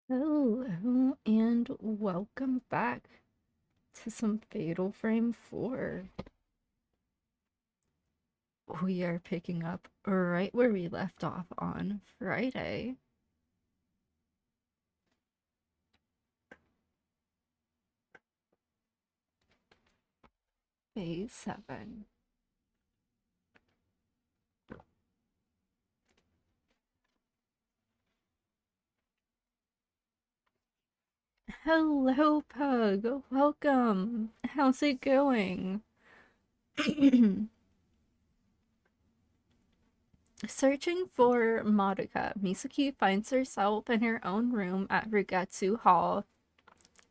Hello and welcome back to some Fatal Frame 4. We are picking up right where we left off on Friday. Phase 7. Hello, Pug. Welcome. How's it going? Searching for Madoka, Misaki finds herself in her own room at Rugetsu Hall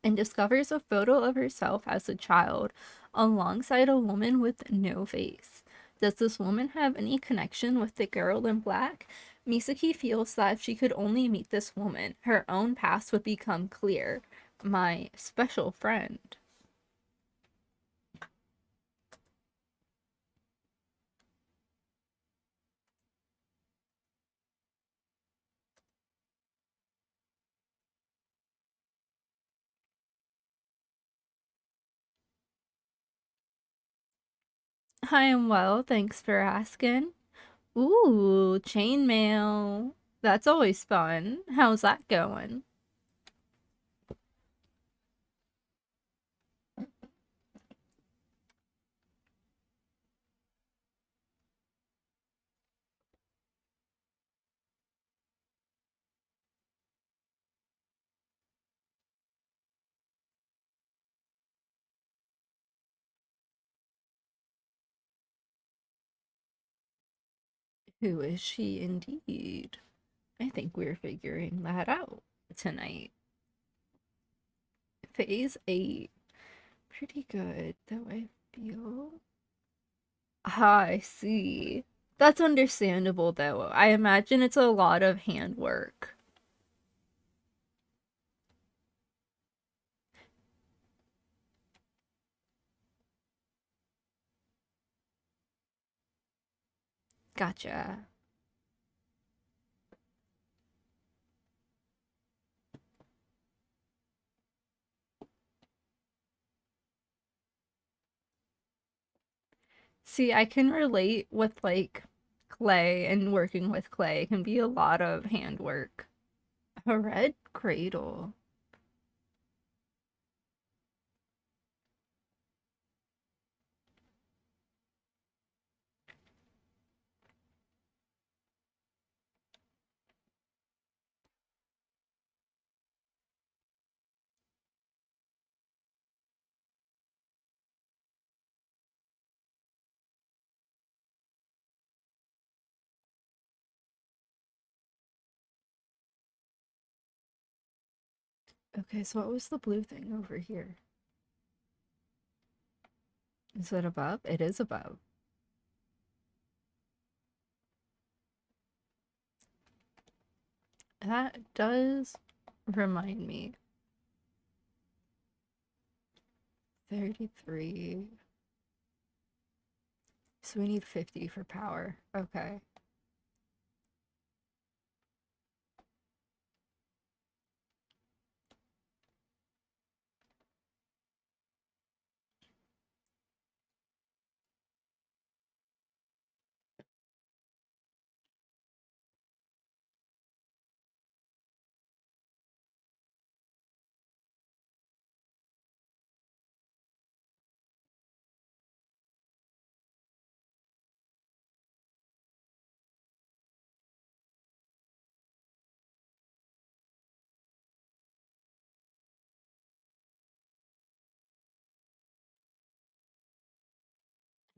and discovers a photo of herself as a child alongside a woman with no face. Does this woman have any connection with the girl in black? Misaki feels that if she could only meet this woman, her own past would become clear. My special friend. I am well, thanks for asking. Ooh, chainmail. That's always fun. How's that going? Who is she indeed? I think we're figuring that out tonight. Phase 8. Pretty good, though I feel. Ah, I see. That's understandable, though. I imagine it's a lot of handwork. Gotcha. See, I can relate with like clay and working with clay. It can be a lot of handwork. A red cradle. Okay, so what was the blue thing over here? Is it above? It is above. That does remind me. 33. So we need 50 for power. Okay.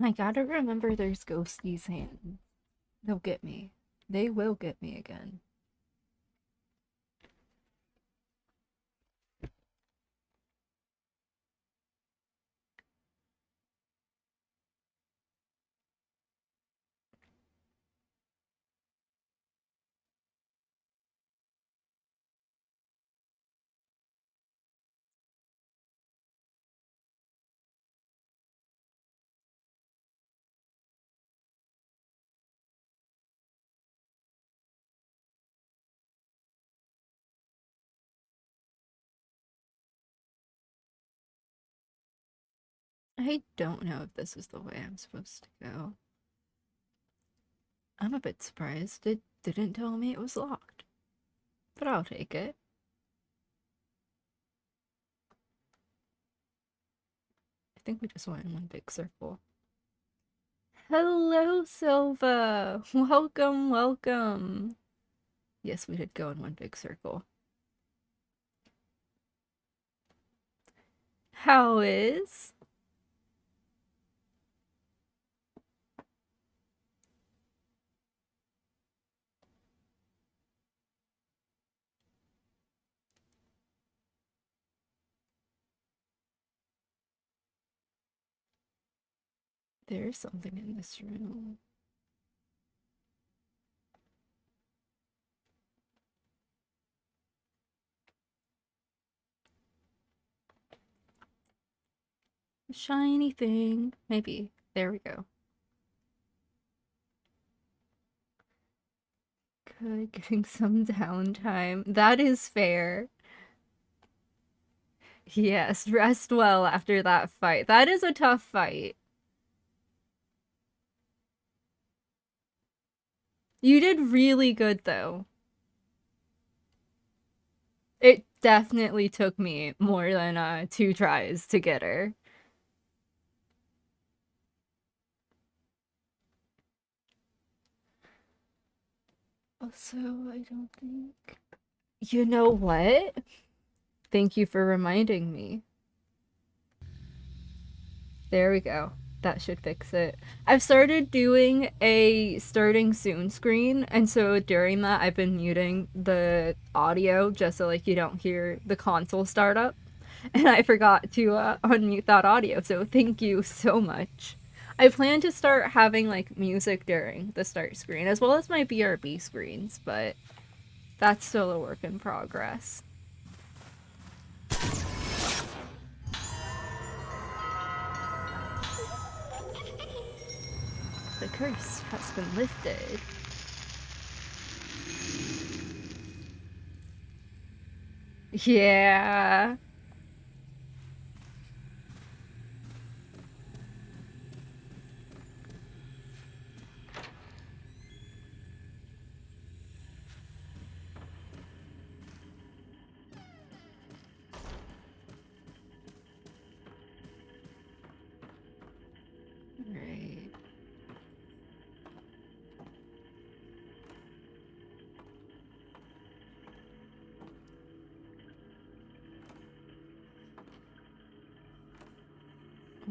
I gotta remember there's Ghosties hands. They'll get me. They will get me again. I don't know if this is the way I'm supposed to go. I'm a bit surprised it didn't tell me it was locked, but I'll take it. I think we just went in one big circle. Hello, Silva! Welcome, welcome! Yes, we did go in one big circle. How is? There's something in this room. A shiny thing. Maybe. There we go. Good, getting some downtime. That is fair. Yes, rest well after that fight. That is a tough fight. You did really good, though. It definitely took me more than 2 tries to get her. Also, I don't think... You know what? Thank you for reminding me. There we go. That should fix it. I've started doing a starting soon screen, and so during that I've been muting the audio just so like you don't hear the console start up. And I forgot to unmute that audio, so thank you so much. I plan to start having like music during the start screen as well as my BRB screens, but that's still a work in progress. The curse has been lifted. Yeah. Right.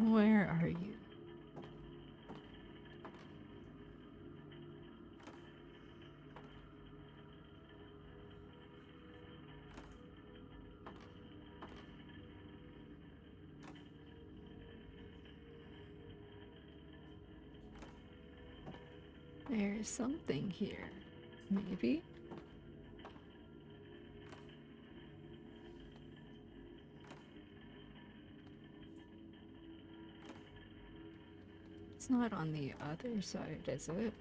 Where are you? There's something here. Maybe? It's not on the other side, is it?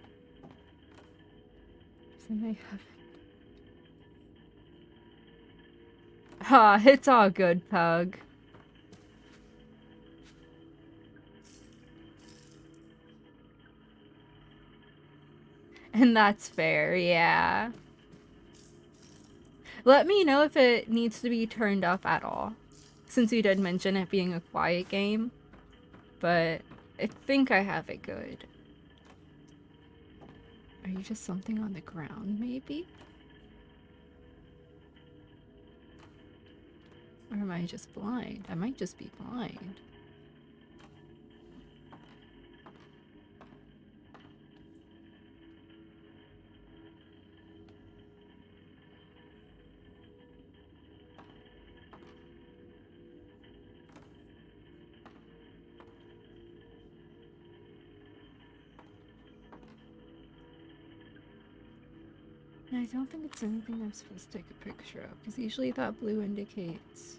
I have... Ha, it's all good, Pug. And that's fair, yeah. Let me know if it needs to be turned up at all, since you did mention it being a quiet game, but I think I have it good. Are you just something on the ground, maybe? Or am I just blind? I might just be blind. I don't think it's anything I'm supposed to take a picture of, because usually that blue indicates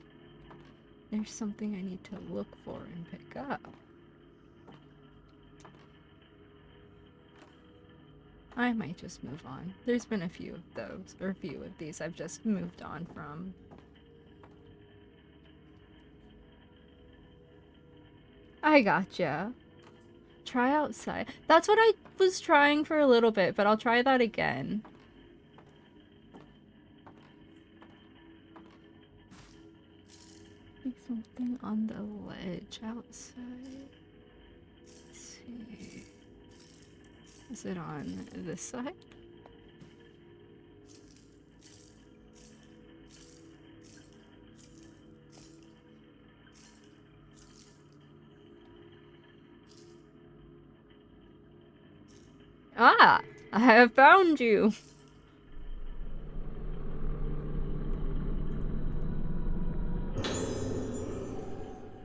there's something I need to look for and pick up. I might just move on. There's been a few of those, or a few of these I've just moved on from. I gotcha. Try outside. That's what I was trying for a little bit, but I'll try that again. Something on the ledge outside. Let's see. Is it on this side? Ah! I have found you!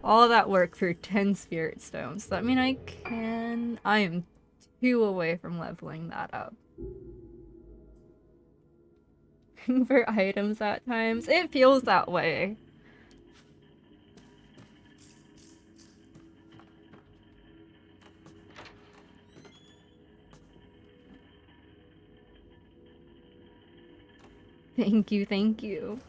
All that work for 10 spirit stones. Does that mean I can... I am 2 away from leveling that up. For items at times. It feels that way. Thank you, thank you.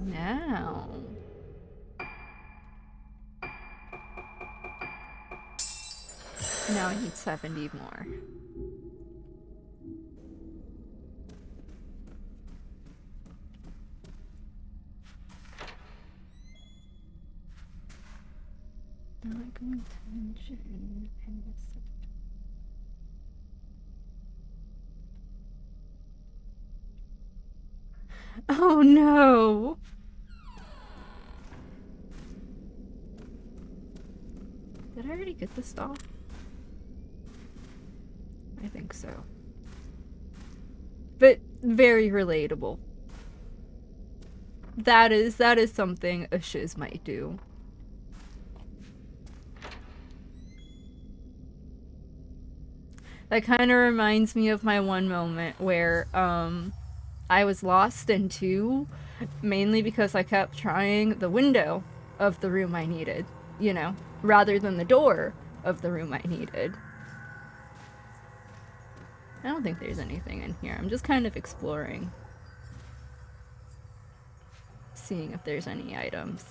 Now... Now I need 70 more. Not going to mention... Oh no! Did I already get this doll? I think so. But very relatable. That is something a shiz might do. That kind of reminds me of my one moment where I was lost in 2, mainly because I kept trying the window of the room I needed, you know, rather than the door of the room I needed. I don't think there's anything in here. I'm just kind of exploring. Seeing if there's any items.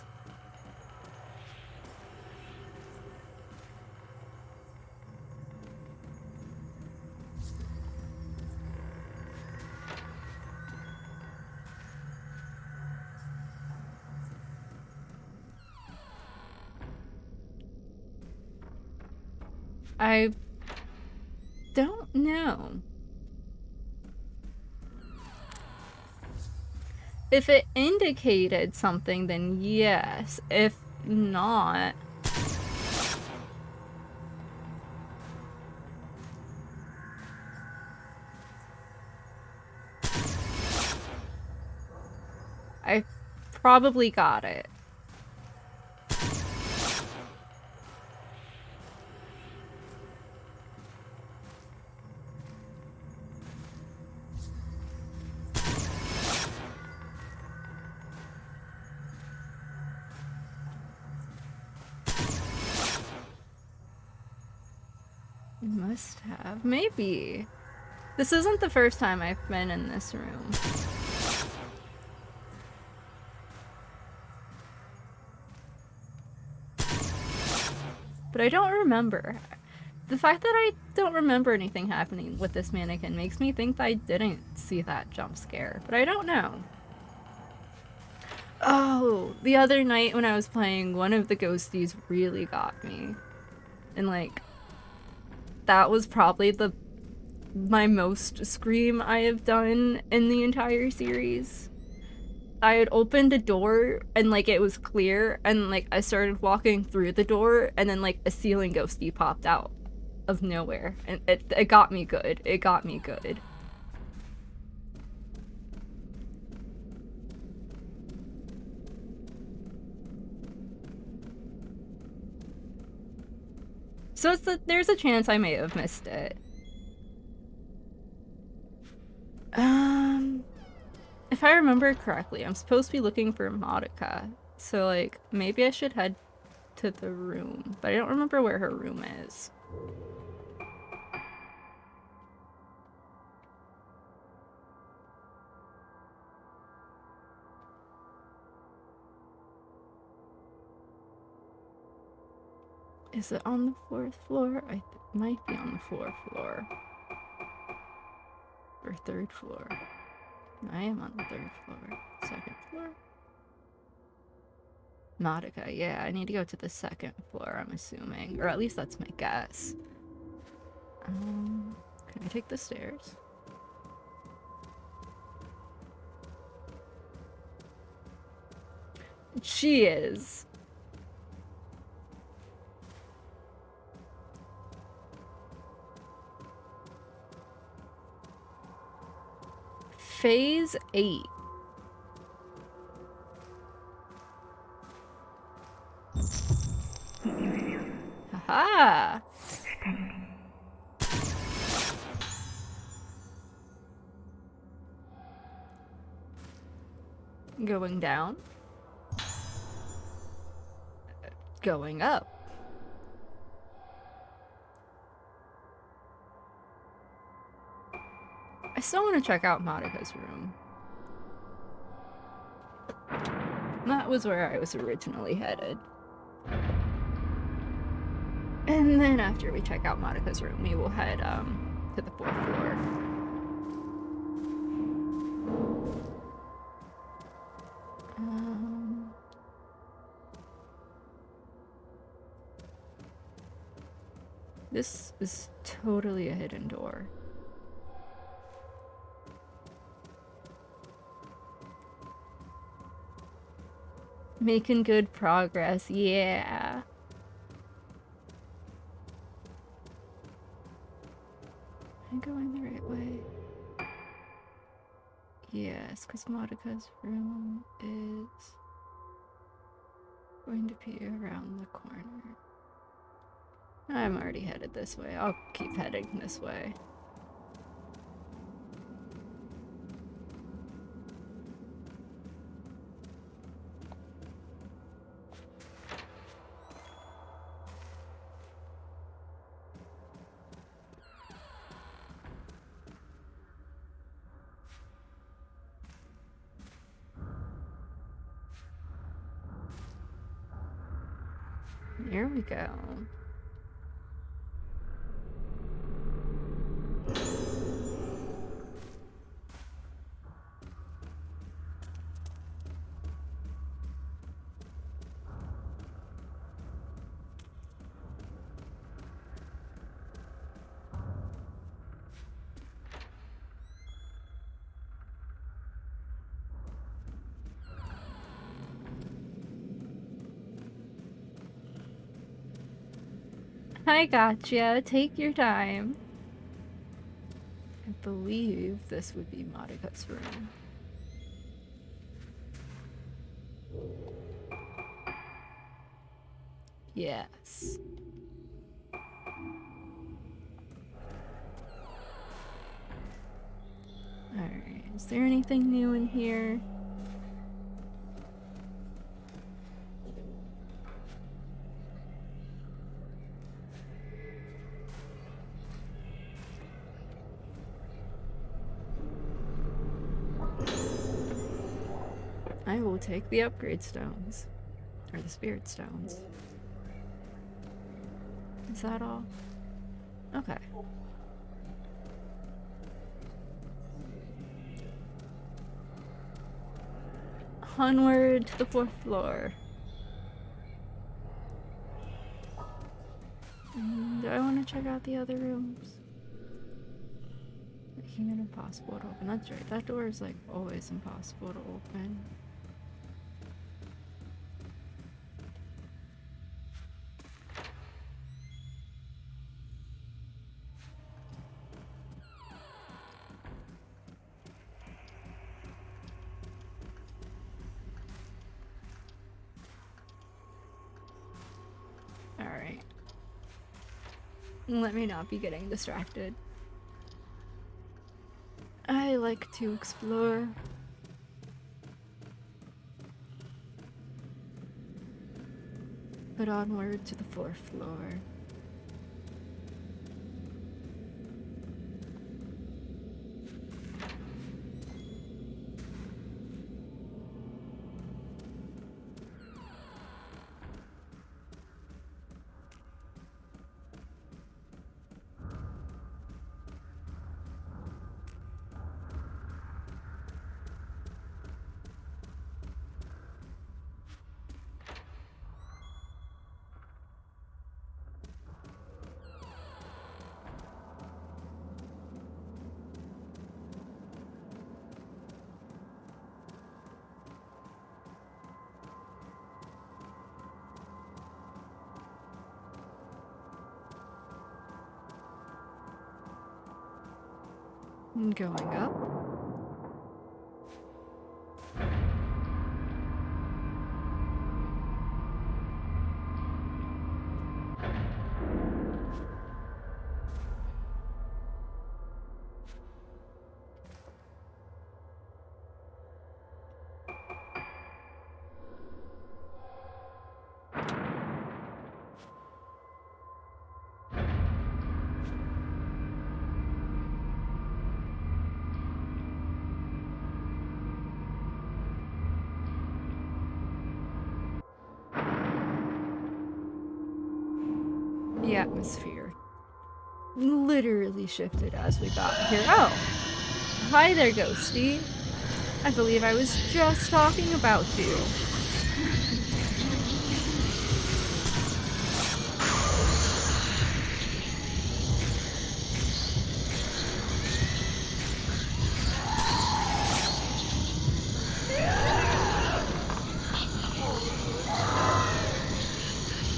I don't know. If it indicated something, then yes. If not... I probably got it. Must have. Maybe. This isn't the first time I've been in this room. But I don't remember. The fact that I don't remember anything happening with this mannequin makes me think that I didn't see that jump scare. But I don't know. Oh, the other night when I was playing, one of the ghosties really got me. And like, that was probably my most scream I have done in the entire series. I had opened a door and like it was clear, and like I started walking through the door, and then like a ceiling ghosty popped out of nowhere, and it got me good. It got me good. So there's a chance I may have missed it. If I remember correctly, I'm supposed to be looking for Monica. So, like, maybe I should head to the room. But I don't remember where her room is. Is it on the 4th floor? It might be on the 4th floor. Or 3rd floor. I am on the 3rd floor. 2nd floor? Nautica, yeah, I need to go to the 2nd floor, I'm assuming. Or at least that's my guess. Can I take the stairs? She is. Phase 8. Haha! Going down. Going up. I still want to check out Monica's room. That was where I was originally headed. And then after we check out Monica's room, we will head to the 4th floor. This is totally a hidden door. Making good progress, yeah. Am I going the right way? Yes, because Monica's room is going to be around the corner. I'm already headed this way. I'll keep heading this way. Here we go. I gotcha. Take your time. I believe this would be Monica's room. Yes. Alright, is there anything new in here? I will take the upgrade stones. Or the spirit stones. Is that all? Okay. Onward to the 4th floor. Do I want to check out the other rooms? Making it impossible to open. That's right. That door is like always impossible to open. Alright. Let me not be getting distracted. I like to explore. But onward to the 4th floor. Going up. The atmosphere literally shifted as we got here. Oh! Hi there, Ghosty. I believe I was just talking about you.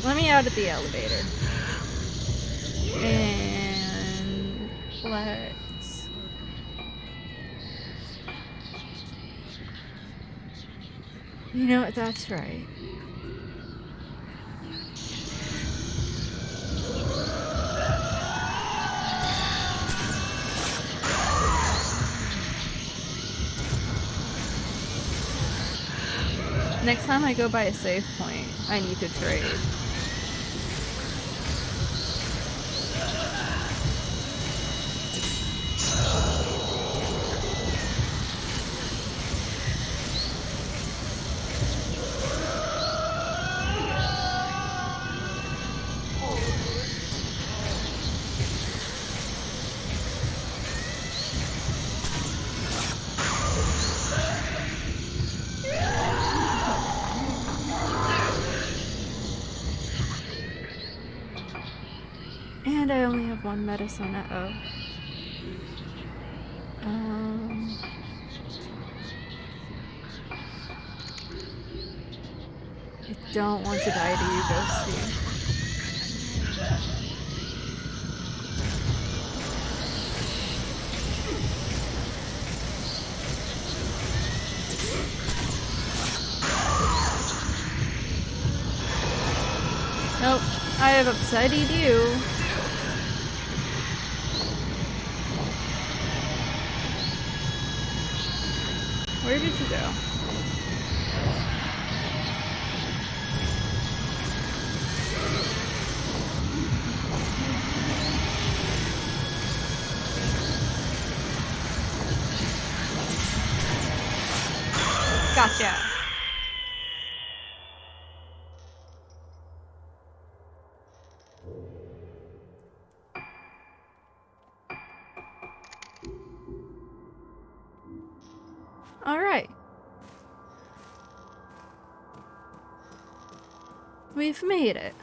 Let me out of the elevator. And let's... You know what, that's right. Next time I go by a save point, I need to trade. And I only have one medicine at O. I don't want to die to you, Ghosty. Nope, I have upsetted you. Where did you go? Gotcha. All right. We've made it.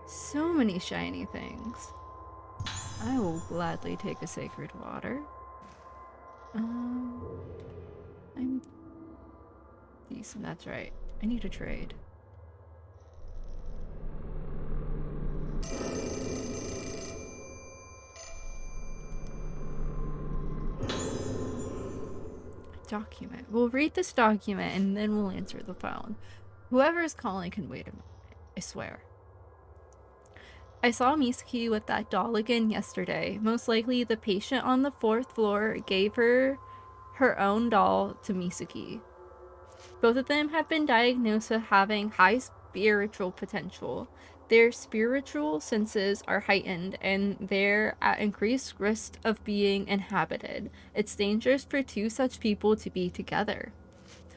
So many shiny things. I will gladly take a sacred water. I'm decent, that's right. I need to trade. Document. We'll read this document and then we'll answer the phone. Whoever is calling can wait a moment. I swear. I saw Misaki with that doll again yesterday. Most likely the patient on the 4th floor gave her her own doll to Misaki. Both of them have been diagnosed with having high spiritual potential. Their spiritual senses are heightened and they're at increased risk of being inhabited. It's dangerous for two such people to be together.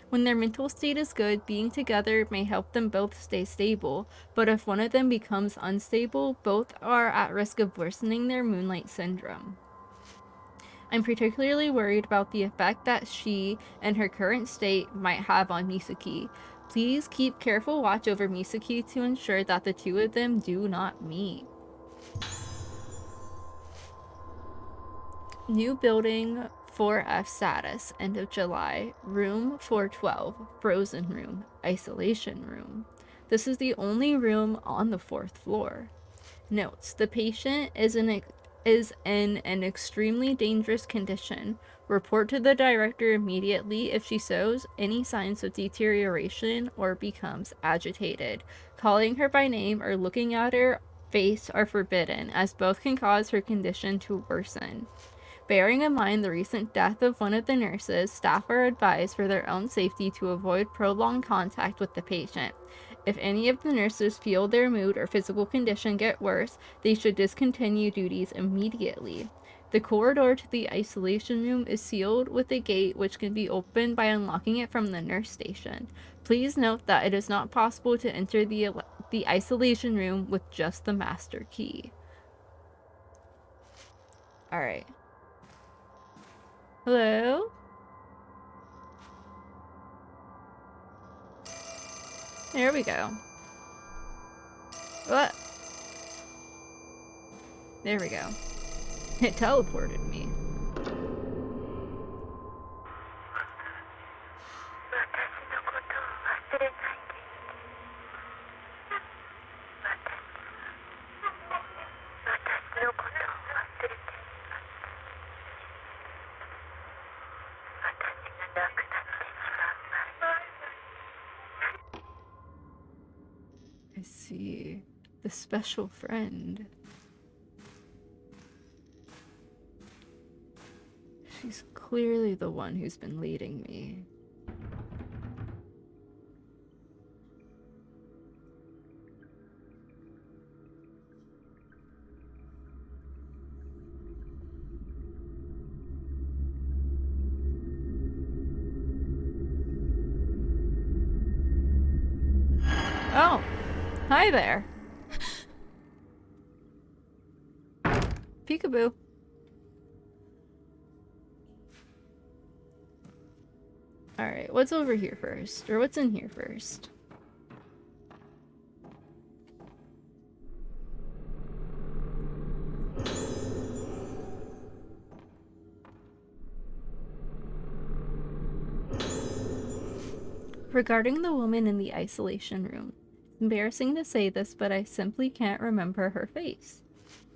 When their mental state is good, being together may help them both stay stable, but if one of them becomes unstable, both are at risk of worsening their Moonlight Syndrome. I'm particularly worried about the effect that she and her current state might have on Misaki. Please keep careful watch over Misaki to ensure that the two of them do not meet. New building 4F status, end of July. Room 412, frozen room, isolation room. This is the only room on the 4th floor. Notes: the patient is in an extremely dangerous condition. Report to the director immediately if she shows any signs of deterioration or becomes agitated. Calling her by name or looking at her face are forbidden, as both can cause her condition to worsen. Bearing in mind the recent death of one of the nurses, staff are advised for their own safety to avoid prolonged contact with the patient. If any of the nurses feel their mood or physical condition get worse, they should discontinue duties immediately. The corridor to the isolation room is sealed with a gate which can be opened by unlocking it from the nurse station. Please note that it is not possible to enter the isolation room with just the master key. Alright. Hello? There we go. What? There we go. It teleported me. I see. The special friend. She's clearly the one who's been leading me. Oh! Hi there! Peekaboo. Alright, what's over here first? Or what's in here first? Regarding the woman in the isolation room, it's embarrassing to say this, but I simply can't remember her face.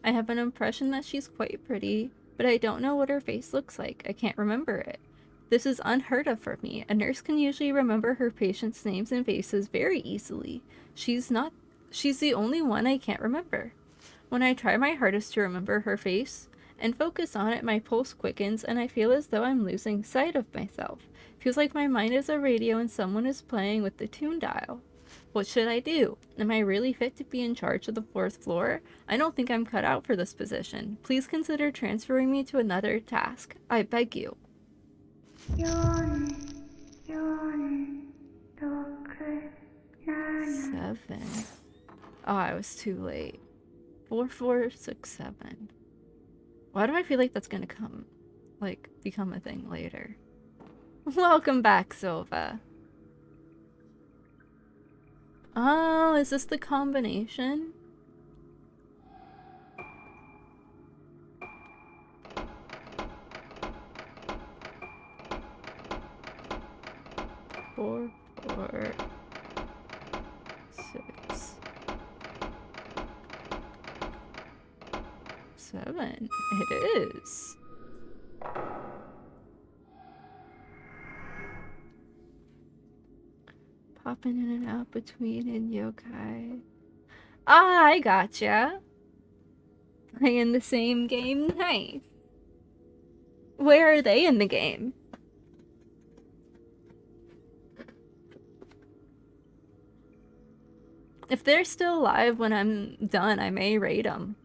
I have an impression that she's quite pretty, but I don't know what her face looks like. I can't remember it. This is unheard of for me. A nurse can usually remember her patients' names and faces very easily. She's the only one I can't remember. When I try my hardest to remember her face and focus on it, my pulse quickens and I feel as though I'm losing sight of myself. Feels like my mind is a radio and someone is playing with the tune dial. What should I do? Am I really fit to be in charge of the 4th floor? I don't think I'm cut out for this position. Please consider transferring me to another task. I beg you. 7. Oh, I was too late. 4467. Why do I feel like that's gonna become a thing later? Welcome back, Silva. Oh, is this the combination? Four, 6, 7. It is. Popping in and out between in yokai. Ah, I gotcha. Playing the same game. Nice. Where are they in the game? If they're still alive when I'm done, I may raid them.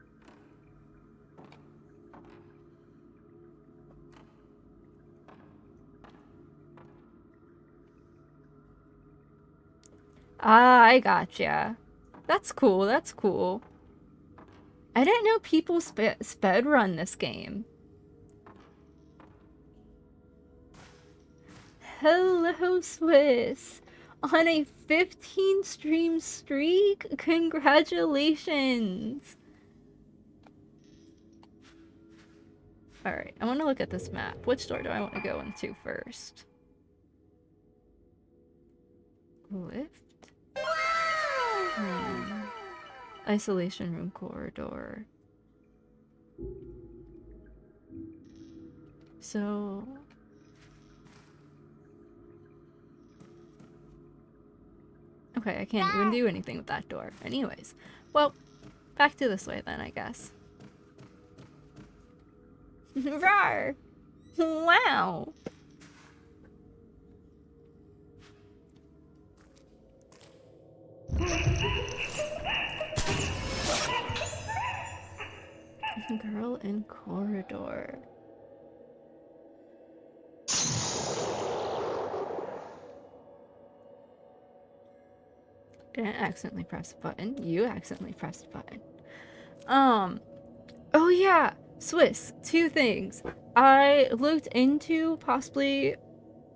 Ah, I gotcha. That's cool, that's cool. I didn't know people sped run this game. Hello, Swiss. On a 15 stream streak? Congratulations. Alright, I want to look at this map. Which door do I want to go into first? Lift? Isolation room corridor. So... Okay, I can't even do anything with that door. Anyways. Well, back to this way then, I guess. Rawr! Wow! Girl in corridor. Didn't accidentally press a button. You accidentally pressed a button. Oh yeah! Swiss, two things. I looked into possibly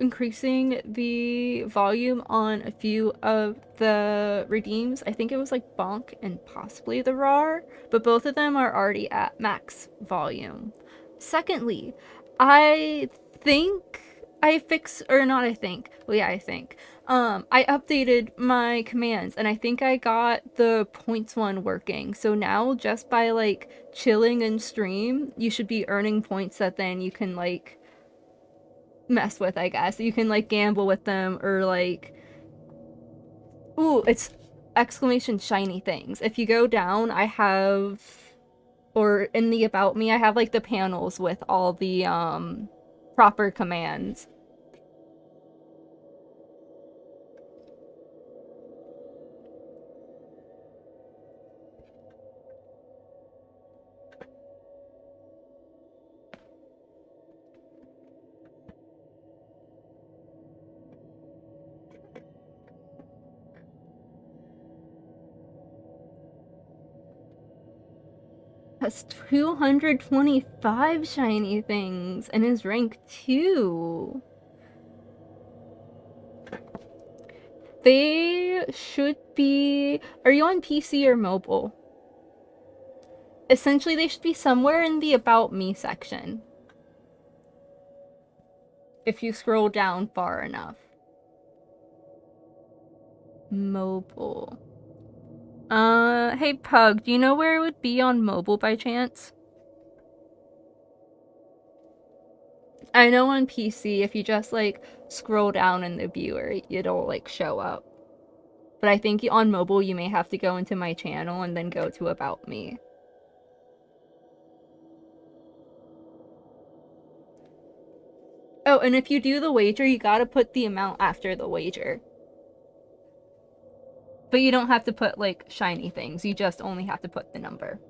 increasing the volume on a few of the redeems. I think it was like Bonk and possibly the RAR, but both of them are already at max volume. Secondly, I think I fixed, or not I think, well yeah, I think. I updated my commands and I think I got the points one working. So now just by like chilling in stream, you should be earning points that then you can like mess with, I guess. You can like gamble with them or like, ooh, it's exclamation shiny things. If you go down, I have, or in the about me, I have like the panels with all the proper commands. Has 225 shiny things and is rank 2. They should be. Are you on PC or mobile? Essentially, they should be somewhere in the About Me section. If you scroll down far enough. Mobile. Hey Pug, do you know where it would be on mobile by chance? I know on PC, if you just like scroll down in the viewer, it'll like show up. But I think on mobile, you may have to go into my channel and then go to About Me. Oh, and if you do the wager, you gotta put the amount after the wager. But you don't have to put like shiny things, you just only have to put the number.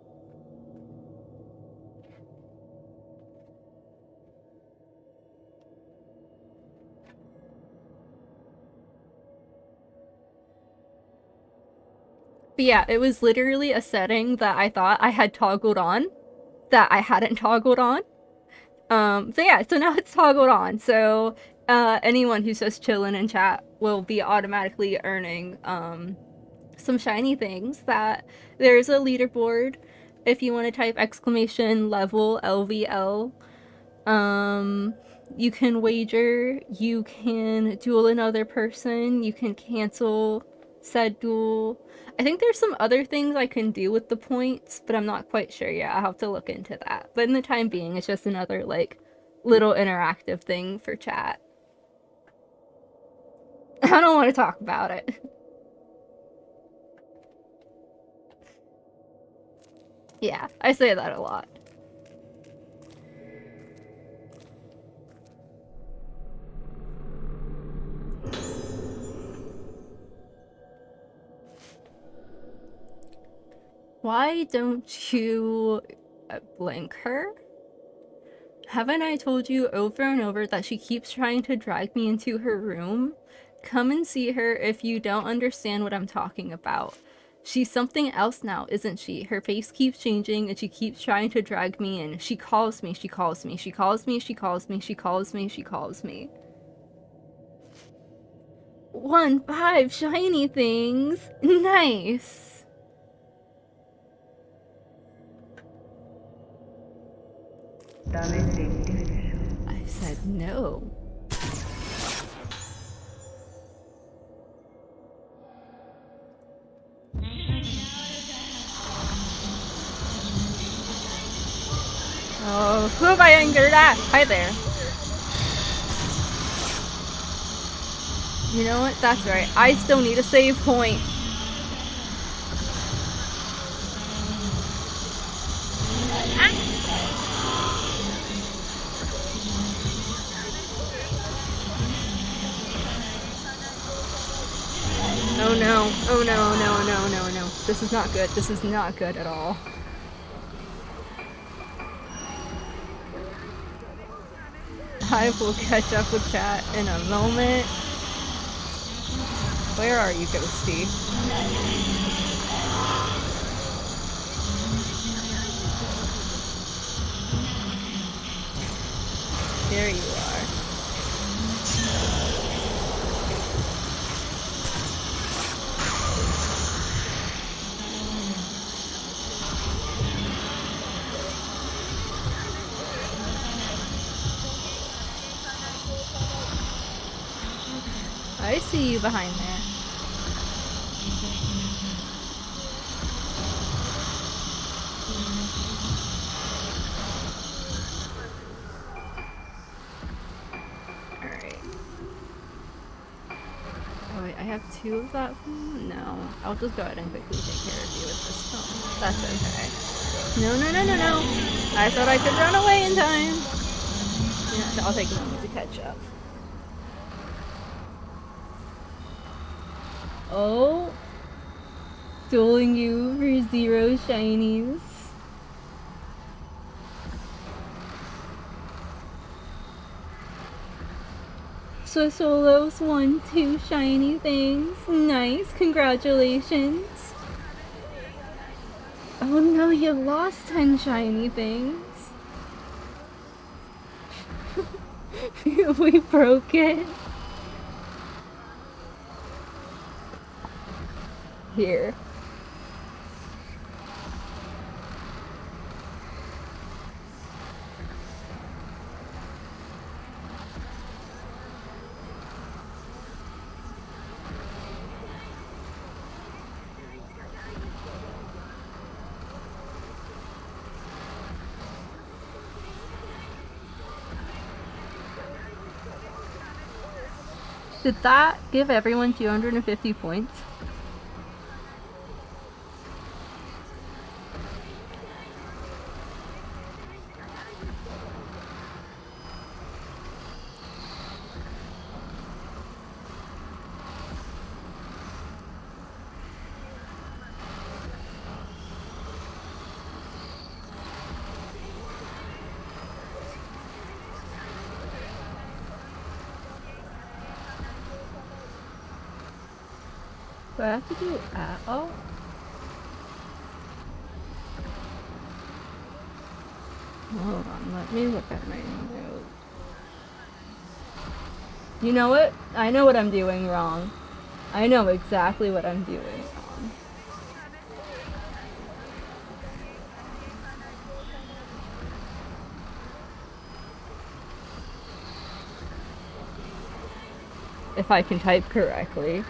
But yeah, it was literally a setting that I thought I had toggled on that I hadn't toggled on. So yeah, so now it's toggled on. So anyone who's just chilling in chat will be automatically earning some shiny things. That there's a leaderboard. If you want to type exclamation level LVL, you can wager, you can duel another person, you can cancel said duel. I think there's some other things I can do with the points, but I'm not quite sure yet. I'll have to look into that. But in the time being, it's just another like little interactive thing for chat. I don't want to talk about it. Yeah, I say that a lot. Why don't you blink her? Haven't I told you over and over that she keeps trying to drag me into her room? Come and see her if you don't understand what I'm talking about. She's something else now, isn't she? Her face keeps changing and she keeps trying to drag me in. She calls me, she calls me, she calls me, she calls me, she calls me, she calls me. 1-5 shiny things. Nice. I said no. Oh, who have I angered at? Hi there. You know what? That's right. I still need a save point. Oh no. Oh no, no, no, no, no. This is not good. This is not good at all. I will catch up with chat in a moment. Where are you, Ghosty? There you are. I see you behind there. Alright. Oh wait, I have 2 of that phone? No. I'll just go ahead and quickly take care of you with this phone. That's okay. No, no, no, no, no. I thought I could run away in time. Yeah, I'll take a moment to catch up. Oh. Dueling you for 0 shinies. So Solos won 2 shiny things. Nice, congratulations. Oh no, you lost 10 shiny things. We broke it. Here. Did that give everyone 250 points? Do I have to do at all? Hold on, let me look at my notes. You know what? I know what I'm doing wrong. I know exactly what I'm doing wrong. If I can type correctly.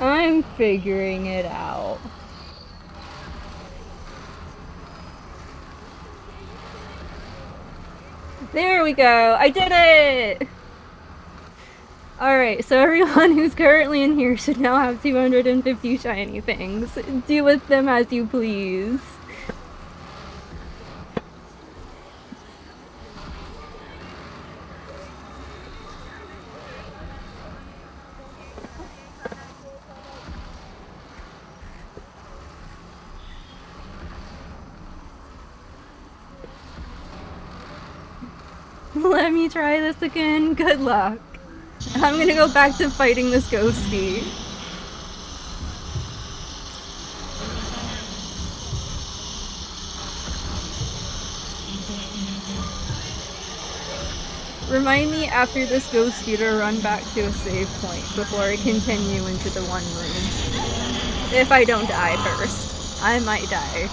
I'm figuring it out. There we go! I did it! Alright, so everyone who's currently in here should now have 250 shiny things. Do with them as you please. Let me try this again. Good luck. I'm gonna go back to fighting this ghosty. Remind me after this ghosty to run back to a save point before I continue into the one room. If I don't die first. I might die.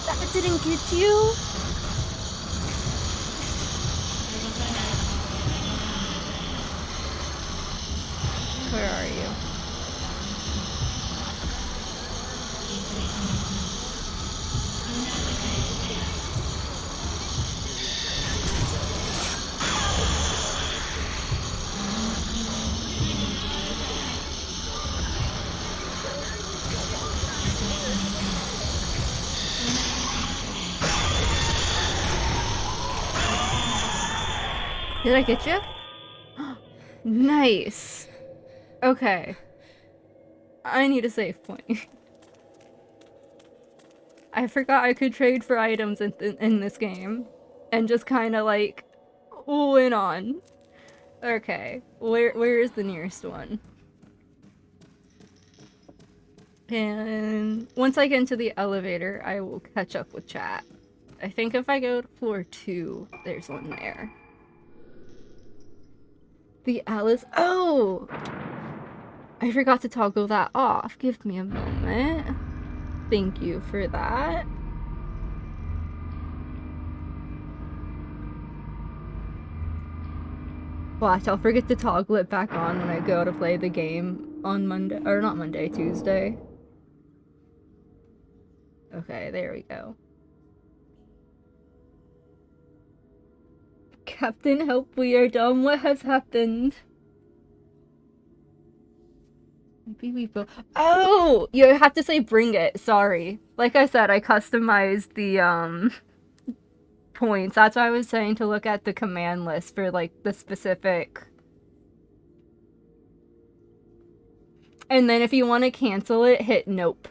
That didn't get you? Where are you? Did I get you? Nice. Okay. I need a save point. I forgot I could trade for items in this game. And just kind of like went on. Okay. Where is the nearest one? And once I get into the elevator, I will catch up with chat. I think if I go to floor 2, there's one there. The Alice. Oh! I forgot to toggle that off. Give me a moment. Thank you for that. Watch, I'll forget to toggle it back on when I go to play the game on Monday. Or not Monday, Tuesday. Okay, there we go. Captain, help, we are dumb. What has happened? Maybe we both. Oh! You have to say bring it. Sorry. Like I said, I customized the, points. That's why I was saying to look at the command list for, like, the specific. And then if you want to cancel it, hit nope.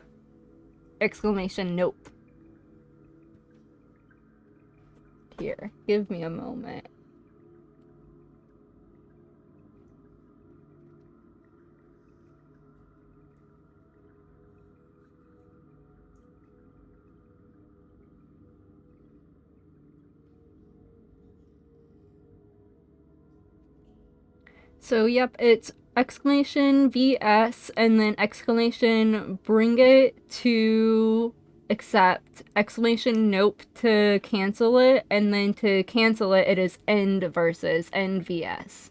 Exclamation nope. Here, give me a moment. So, yep, it's exclamation VS and then exclamation bring it to accept, exclamation nope to cancel it, and then to cancel it, it is end versus end VS.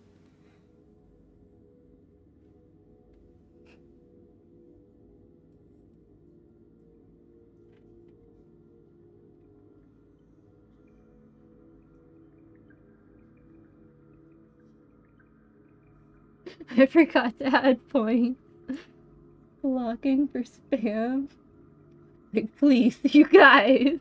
I forgot to add points. Blocking for spam. Like, please, you guys.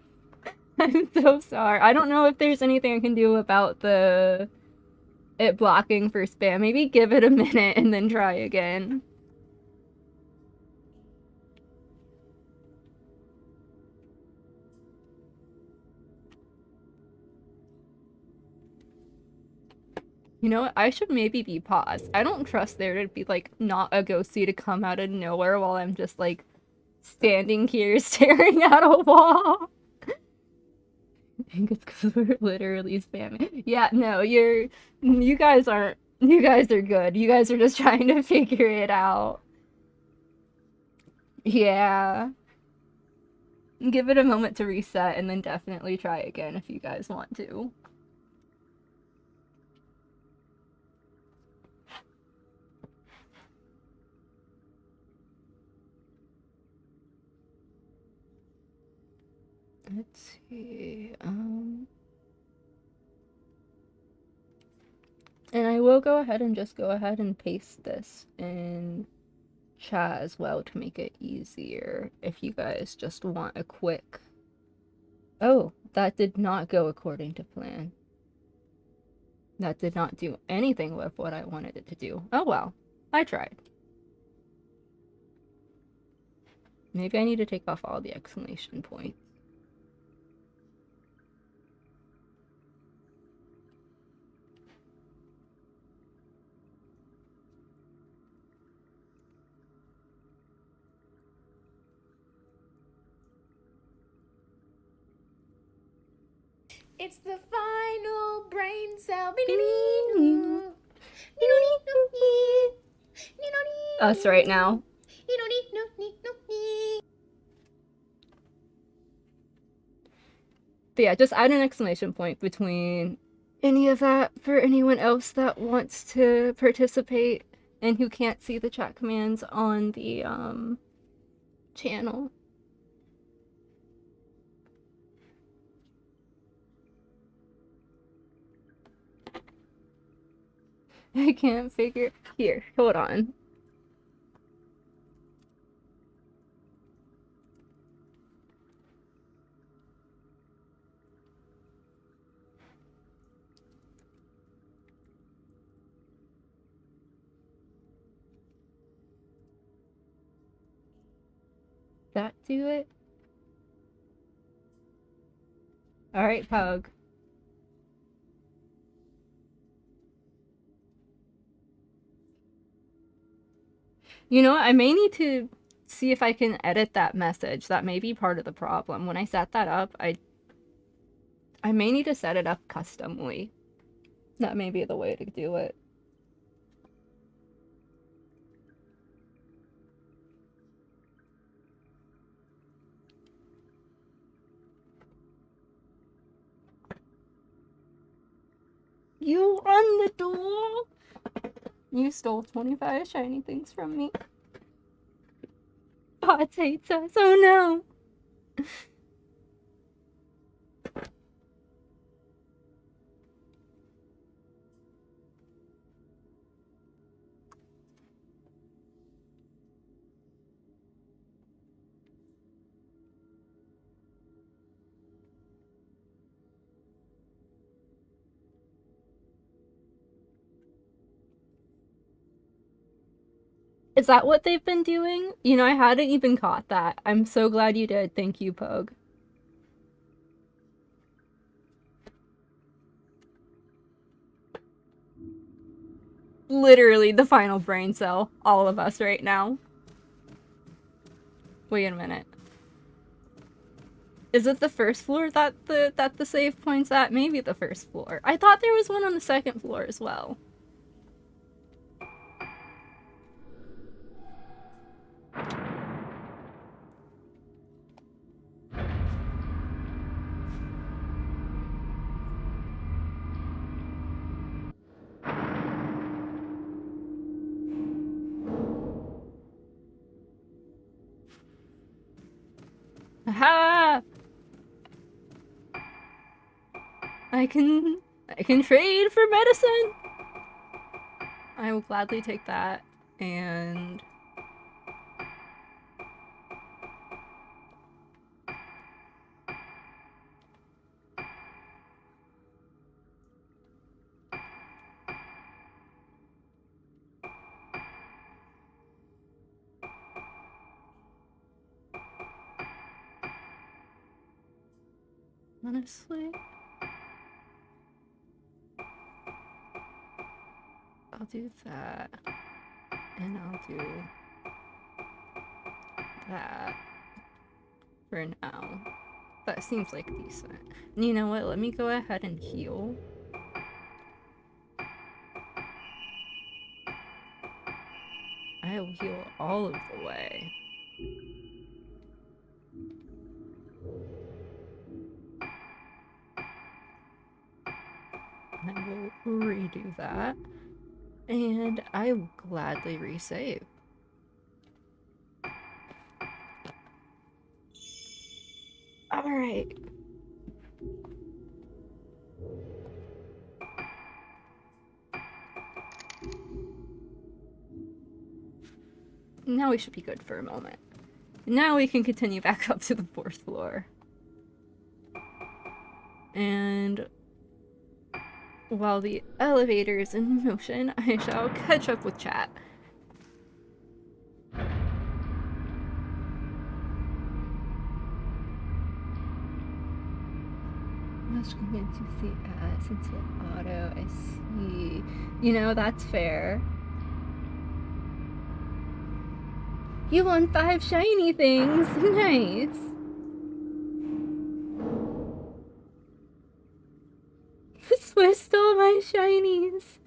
I'm so sorry. I don't know if there's anything I can do about it blocking for spam. Maybe give it a minute and then try again. You know what? I should maybe be paused. I don't trust there to be, like, not a ghosty to come out of nowhere while I'm just, like, standing here staring at a wall. I think it's because we're literally spamming. Yeah, no, you guys aren't You guys are good. You guys are just trying to figure it out. Yeah. Give it a moment to reset and then definitely try again if you guys want to. Let's see. And I will go ahead and just go ahead and paste this in chat as well to make it easier if you guys just want a quick. Oh, that did not go according to plan. That did not do anything with what I wanted it to do. Oh well, I tried. Maybe I need to take off all the exclamation points. It's the final brain cell. Us right now. But yeah, just add an exclamation point between any of that for anyone else that wants to participate and who can't see the chat commands on the channel. I can't figure. Here, hold on. That do it? Alright, Pug. You know what? I may need to see if I can edit that message. That may be part of the problem. When I set that up, I may need to set it up customly. That may be the way to do it. You on the door! You stole 25 shiny things from me. Pots hates us. Oh no! Is that what they've been doing? You know, I hadn't even caught that. I'm so glad you did. Thank you, Pogue. Literally the final brain cell. All of us right now. Wait a minute. Is it the first floor that the save point's at? Maybe the first floor. I thought there was one on the second floor as well. Aha! I can trade for medicine. I will gladly take that. And honestly, I'll do that. And I'll do that for now. That seems like decent. And you know what? Let me go ahead and heal. I will heal all of the way. I will redo that. And I will gladly resave. Alright. Now we should be good for a moment. Now we can continue back up to the 4th floor. And while the elevator is in motion, I shall catch up with chat. Let's go into the ads into auto. I see. You know, that's fair. You won 5 shiny things. Nice. The Swiss stole my shinies.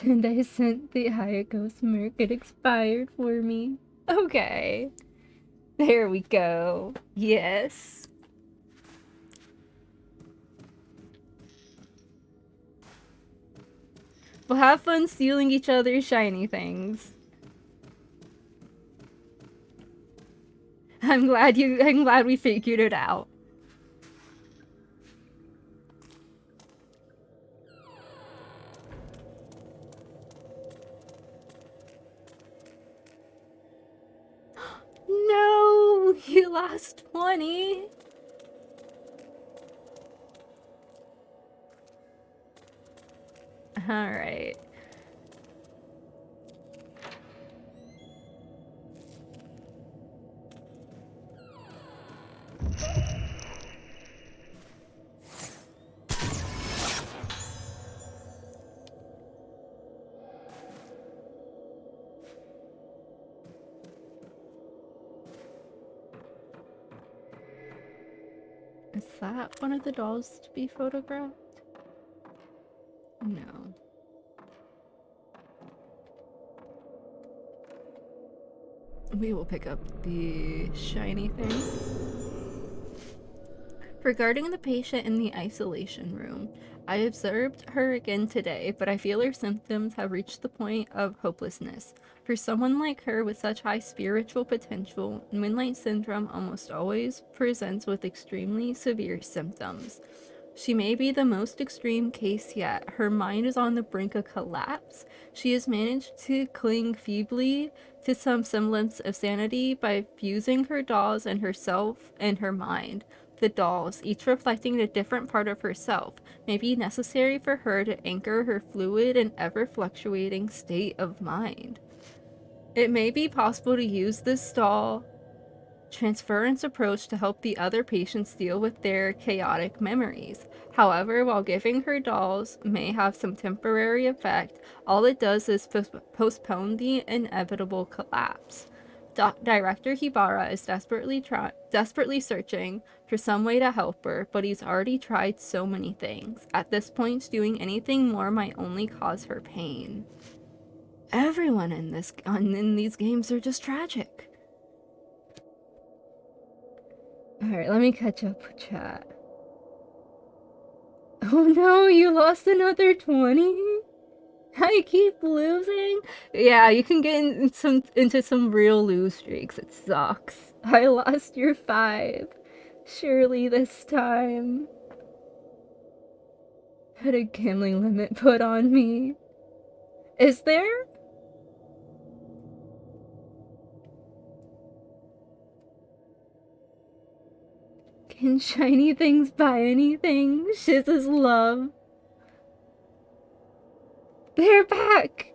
And I sent the Hayako Merc. It expired for me. Okay. There we go. Yes. We'll have fun stealing each other's shiny things. I'm glad we figured it out. No, you lost 20. All right. Is that one of the dolls to be photographed? No. We will pick up the shiny thing. Regarding the patient in the isolation room, I observed her again today, but I feel her symptoms have reached the point of hopelessness. For someone like her with such high spiritual potential, Moonlight Syndrome almost always presents with extremely severe symptoms. She may be the most extreme case yet. Her mind is on the brink of collapse. She has managed to cling feebly to some semblance of sanity by fusing her dolls and herself and her mind. The dolls, each reflecting a different part of herself, may be necessary for her to anchor her fluid and ever fluctuating state of mind. It may be possible to use this doll transference approach to help the other patients deal with their chaotic memories. However, while giving her dolls may have some temporary effect, all it does is postpone the inevitable collapse. Director Hibara is desperately searching for some way to help her, but he's already tried so many things. At this point, doing anything more might only cause her pain. Everyone in these games are just tragic. Alright, let me catch up with chat. Oh no, you lost another 20? I keep losing? Yeah, you can get into some real lose streaks. It sucks. I lost your 5. Surely this time. Had a gambling limit put on me. Is there? Can shiny things buy anything? Shiz is love. They're back!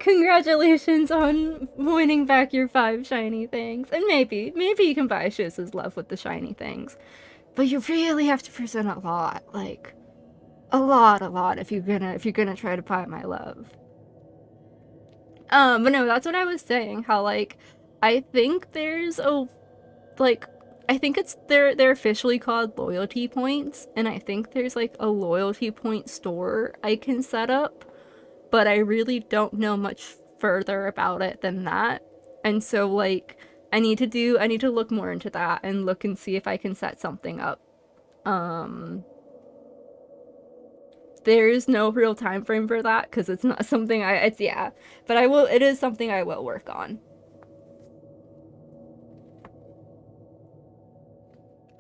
Congratulations on winning back your 5 shiny things. And maybe you can buy Shiz's love with the shiny things. But you really have to present a lot. Like, a lot if you're gonna try to buy my love. But no, that's what I was saying. How, like, I think there's a, like, I think they're officially called loyalty points, and I think there's like a loyalty point store I can set up. but I really don't know much further about it than that. And so like I need to look more into that and look and see if I can set something up. Um there's no real time frame for that because it's not something I it's yeah, but I will it is something I will work on.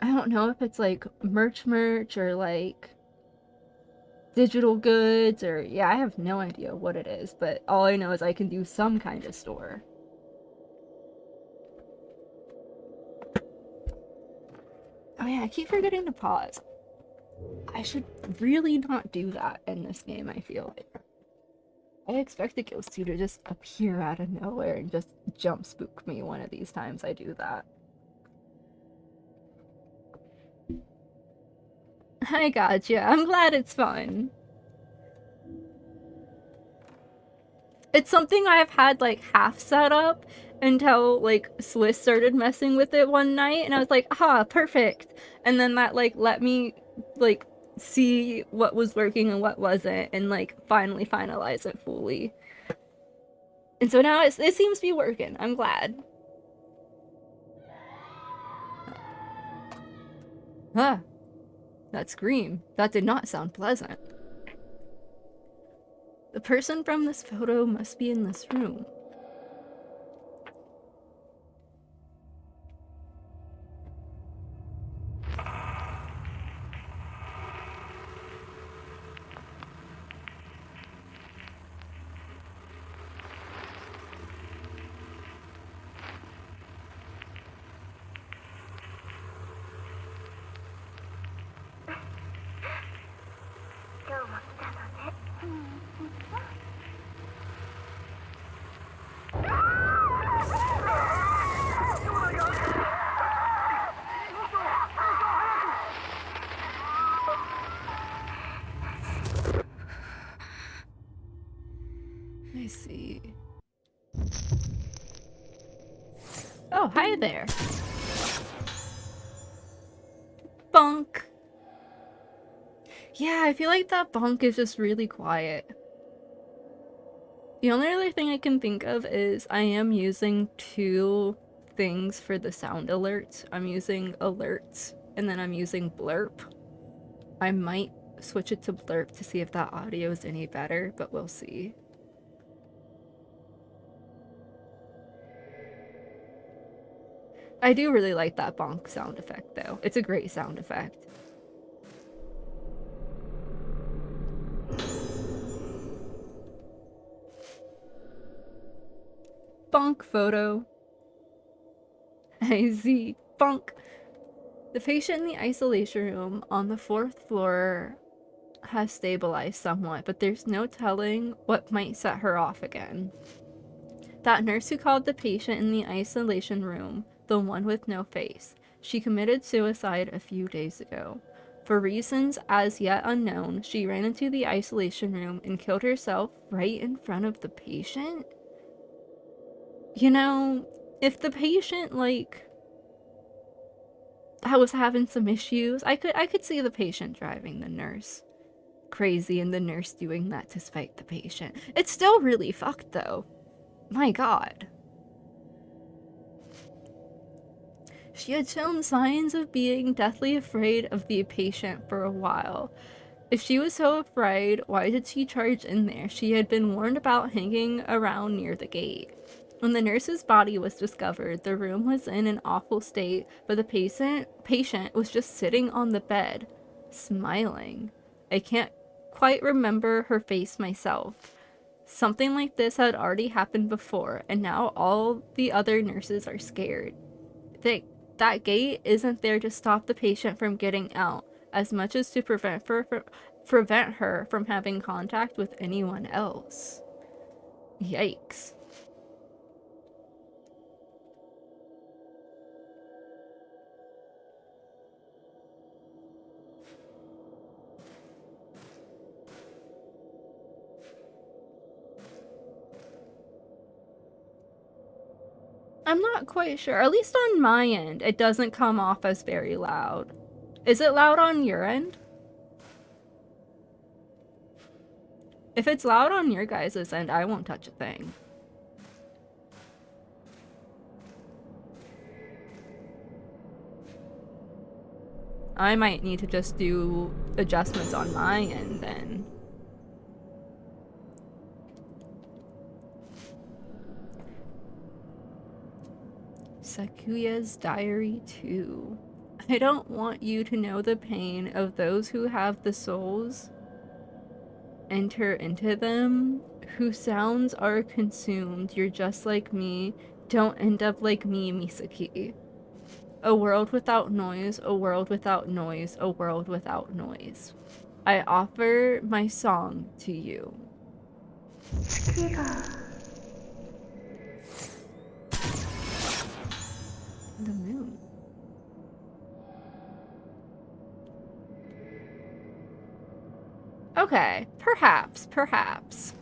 I don't know if it's like merch or like digital goods or yeah, I have no idea what it is, but all I know is I can do some kind of store. Oh yeah, I keep forgetting to pause. I should really not do that in this game, I feel like. I expect the Ghostie to just appear out of nowhere and just jump spook me one of these times I do that. I gotcha. I'm glad it's fun. It's something I've had like half set up until like Swiss started messing with it one night and I was like, aha, perfect. And then that like let me like see what was working and what wasn't and like finally finalize it fully. And so now it seems to be working. I'm glad. Ah, that scream. That did not sound pleasant. The person from this photo must be in this room. I see. Oh, hi there. Bunk. Yeah, I feel like that bunk is just really quiet. The only other thing I can think of is I am using two things for the sound alerts. I'm using alerts and then I'm using blurp. I might switch it to blurp to see if that audio is any better, but we'll see. I do really like that bonk sound effect though. It's a great sound effect. Bonk photo. I see. Bonk. The patient in the isolation room on the fourth floor has stabilized somewhat, but there's no telling what might set her off again. That nurse who called the patient in the isolation room, the one with no face, she committed suicide a few days ago. For reasons as yet unknown, she ran into the isolation room and killed herself right in front of the patient? You know, if the patient, like, I was having some issues, I could see the patient driving the nurse crazy and the nurse doing that to spite the patient. It's still really fucked though. My god. She had shown signs of being deathly afraid of the patient for a while. If she was so afraid, why did she charge in there? She had been warned about hanging around near the gate. When the nurse's body was discovered, the room was in an awful state, but the patient was just sitting on the bed, smiling. I can't quite remember her face myself. Something like this had already happened before, and now all the other nurses are scared. They, that gate isn't there to stop the patient from getting out, as much as to prevent her from having contact with anyone else. Yikes. I'm not quite sure. At least on my end, it doesn't come off as very loud. Is it loud on your end? If it's loud on your guys' end, I won't touch a thing. I might need to just do adjustments on my end then. Sakuya's Diary 2. I don't want you to know the pain of those who have the souls enter into them, whose sounds are consumed. You're just like me. Don't end up like me, Misaki. A world without noise, a world without noise, a world without noise. I offer my song to you. The moon. Okay, perhaps, perhaps.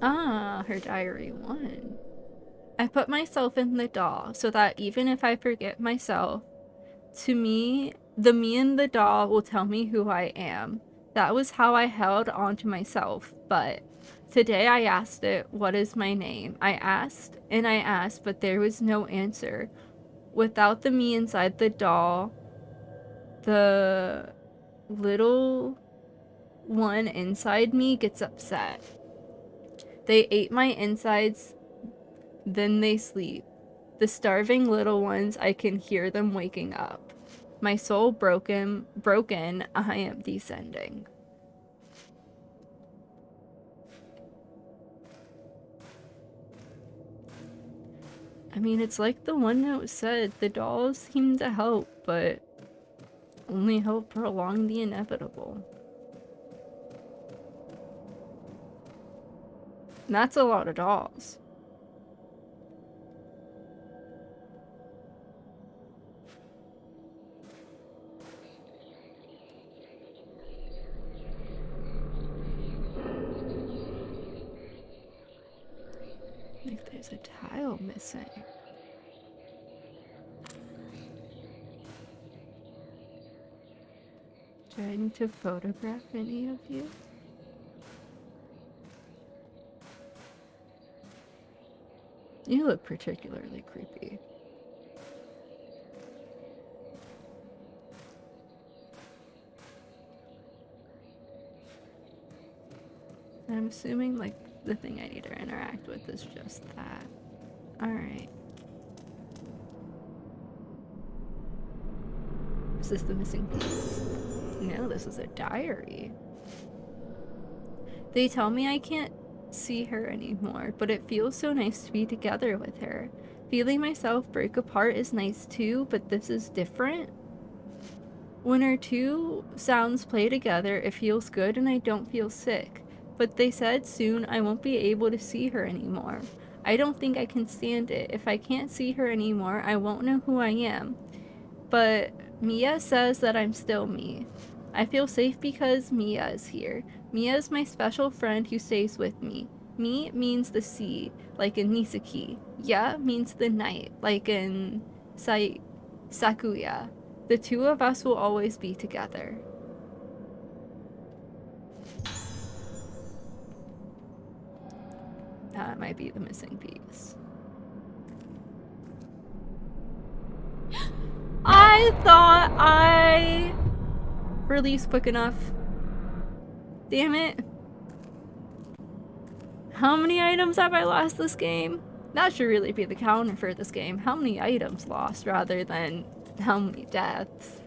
Ah, her diary 1. I put myself in the doll so that even if I forget myself, to me, the me in the doll will tell me who I am. That was how I held on to myself, but today I asked it, what is my name? I asked and I asked, but there was no answer. Without the me inside the doll, the little one inside me gets upset. They ate my insides, then they sleep. The starving little ones, I can hear them waking up. My soul broken, I am descending. I mean, it's like the one note said, the dolls seem to help, but only help prolong the inevitable. And that's a lot of dolls. Like there's a tile missing. Do I need to photograph any of you? You look particularly creepy. I'm assuming like the thing I need to interact with is just that. Alright. Is this the missing piece? No, this is a diary. They tell me I can't see her anymore, but it feels so nice to be together with her. Feeling myself break apart is nice too, but this is different. When our two sounds play together, it feels good and I don't feel sick. But they said soon I won't be able to see her anymore. I don't think I can stand it. If I can't see her anymore, I won't know who I am. But Mia says that I'm still me. I feel safe because Mia is here. Mia is my special friend who stays with me. Mi means the sea, like in Nisaki. Ya means the night, like in Sakuya. The two of us will always be together. That might be the missing piece. I thought I released quick enough. Damn it. How many items have I lost this game? That should really be the counter for this game. How many items lost rather than how many deaths.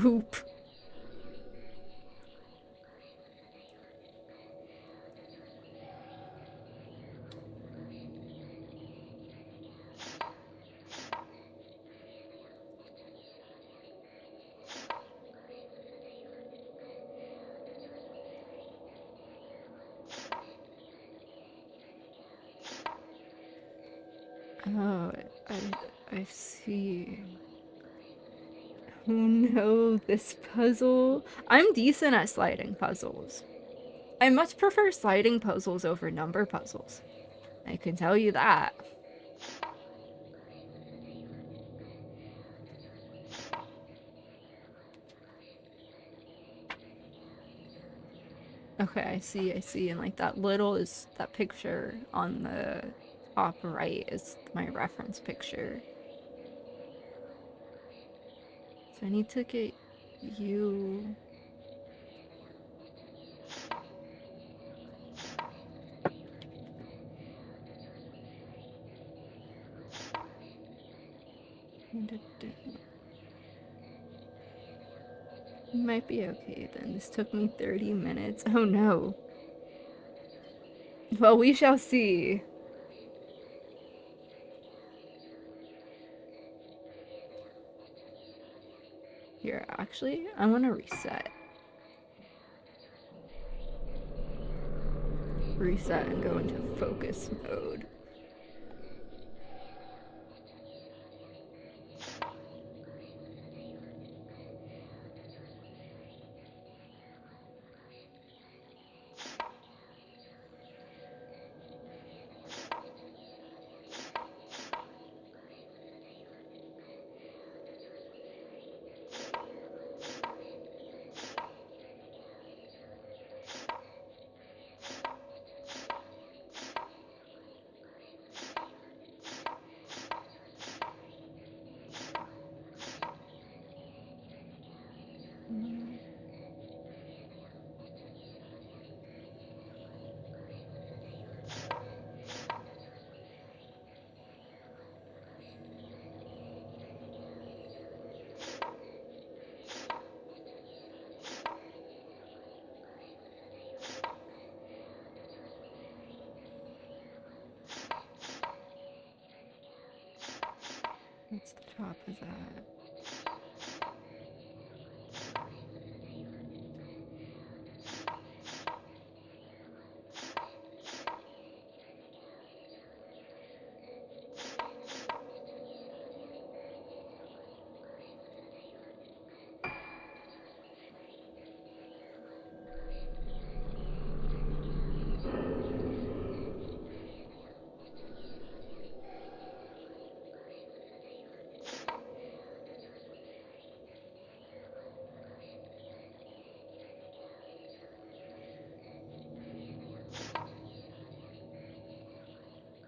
Oop. Oh, I see. Oh no, this puzzle. I'm decent at sliding puzzles. I much prefer sliding puzzles over number puzzles. I can tell you that. Okay, I see. And like that little is that picture on the top right is my reference picture. So I need to get you. Might be okay then. This took me 30 minutes. Oh no. Well, we shall see. Here, actually, I want to reset. Reset and go into focus mode. What's the top of that?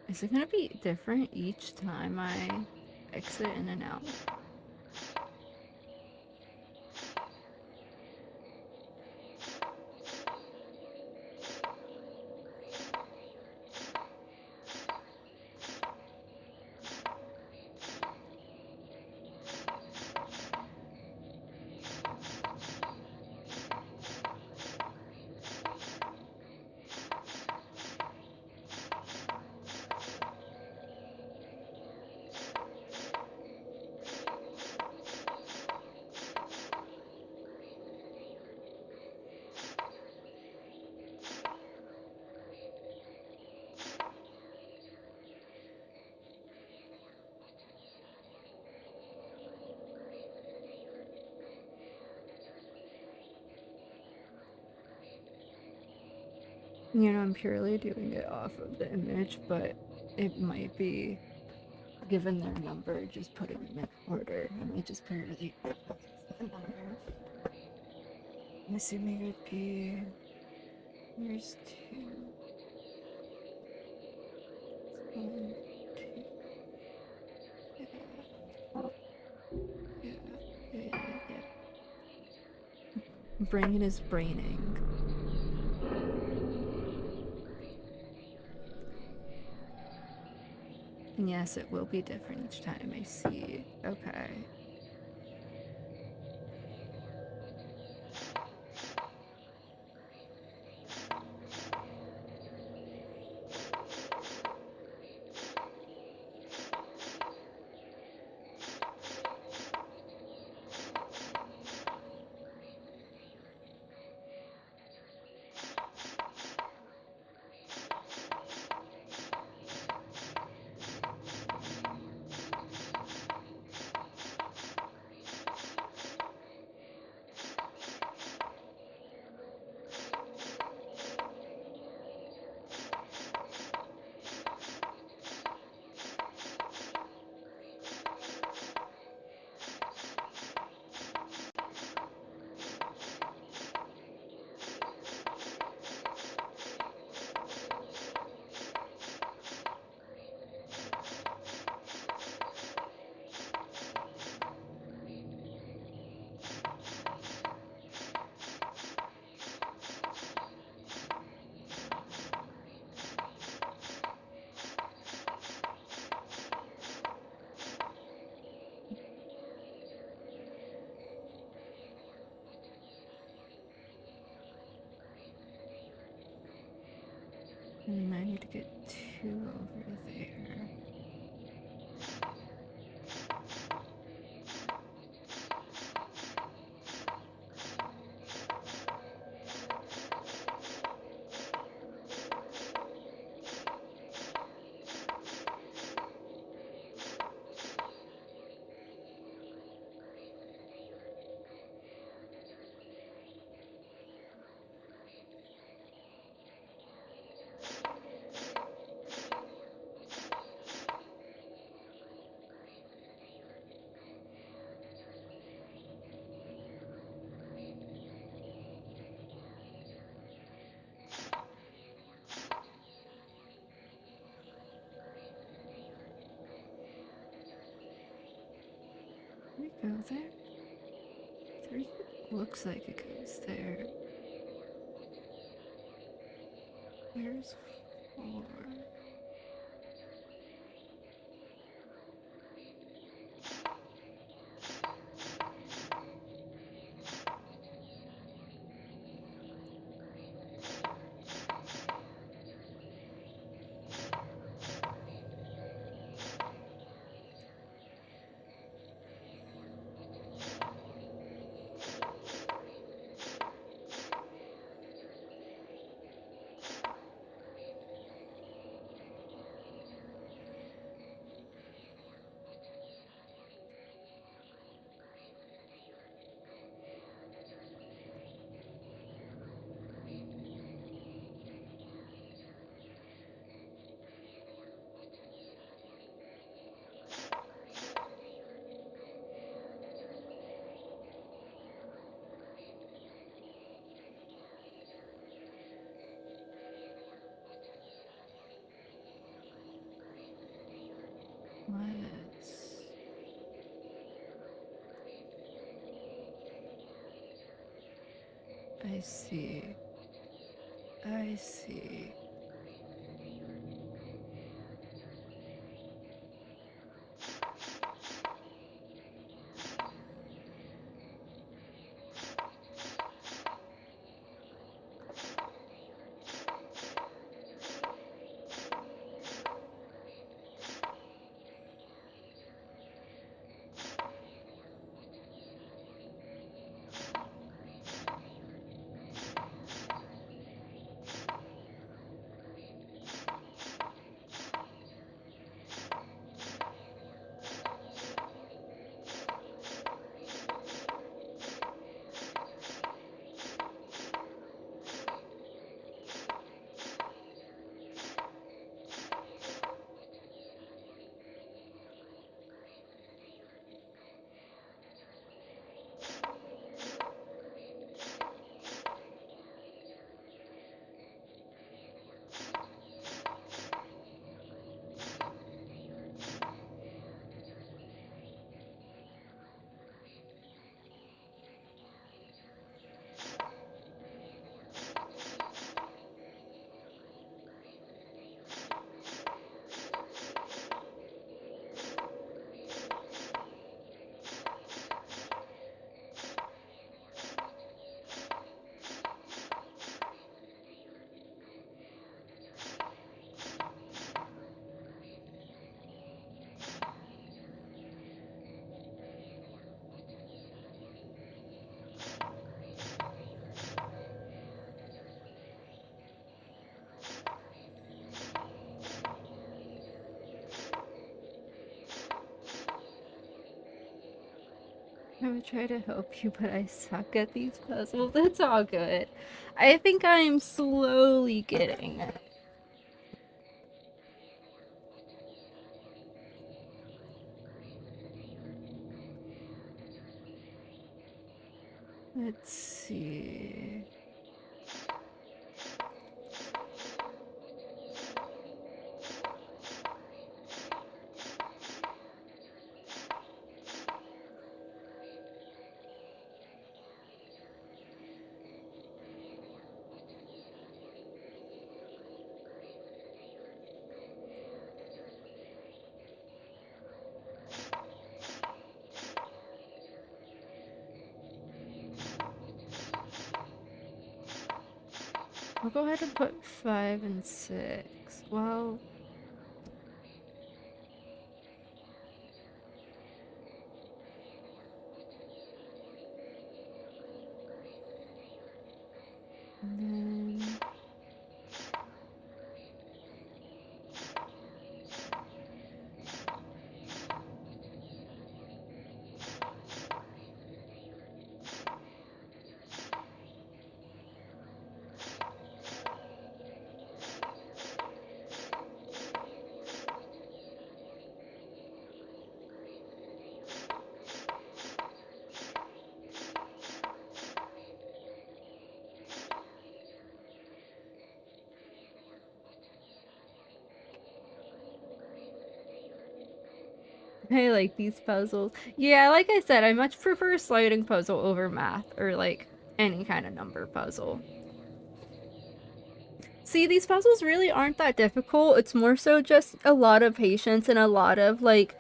Is it gonna be different each time I exit in and out? You know, I'm purely doing it off of the image, but it might be, given their number, just putting them in order. I might just put really the number. I'm assuming it would be. Here's two. One, two. Yeah, yeah. Brain is braining. And yes, it will be different each time I see. Okay. need to get two over there. Can we go there? Three looks like it goes there. Where's four? Let's. I see. I see. I would try to help you, but I suck at these puzzles. It's all good. I think I'm slowly getting it. Let's see. I'll go ahead and put 5 and 6. Well, and then I like these puzzles. Yeah, like I said, I much prefer sliding puzzle over math or like any kind of number puzzle. See, these puzzles really aren't that difficult. It's more so just a lot of patience and a lot of like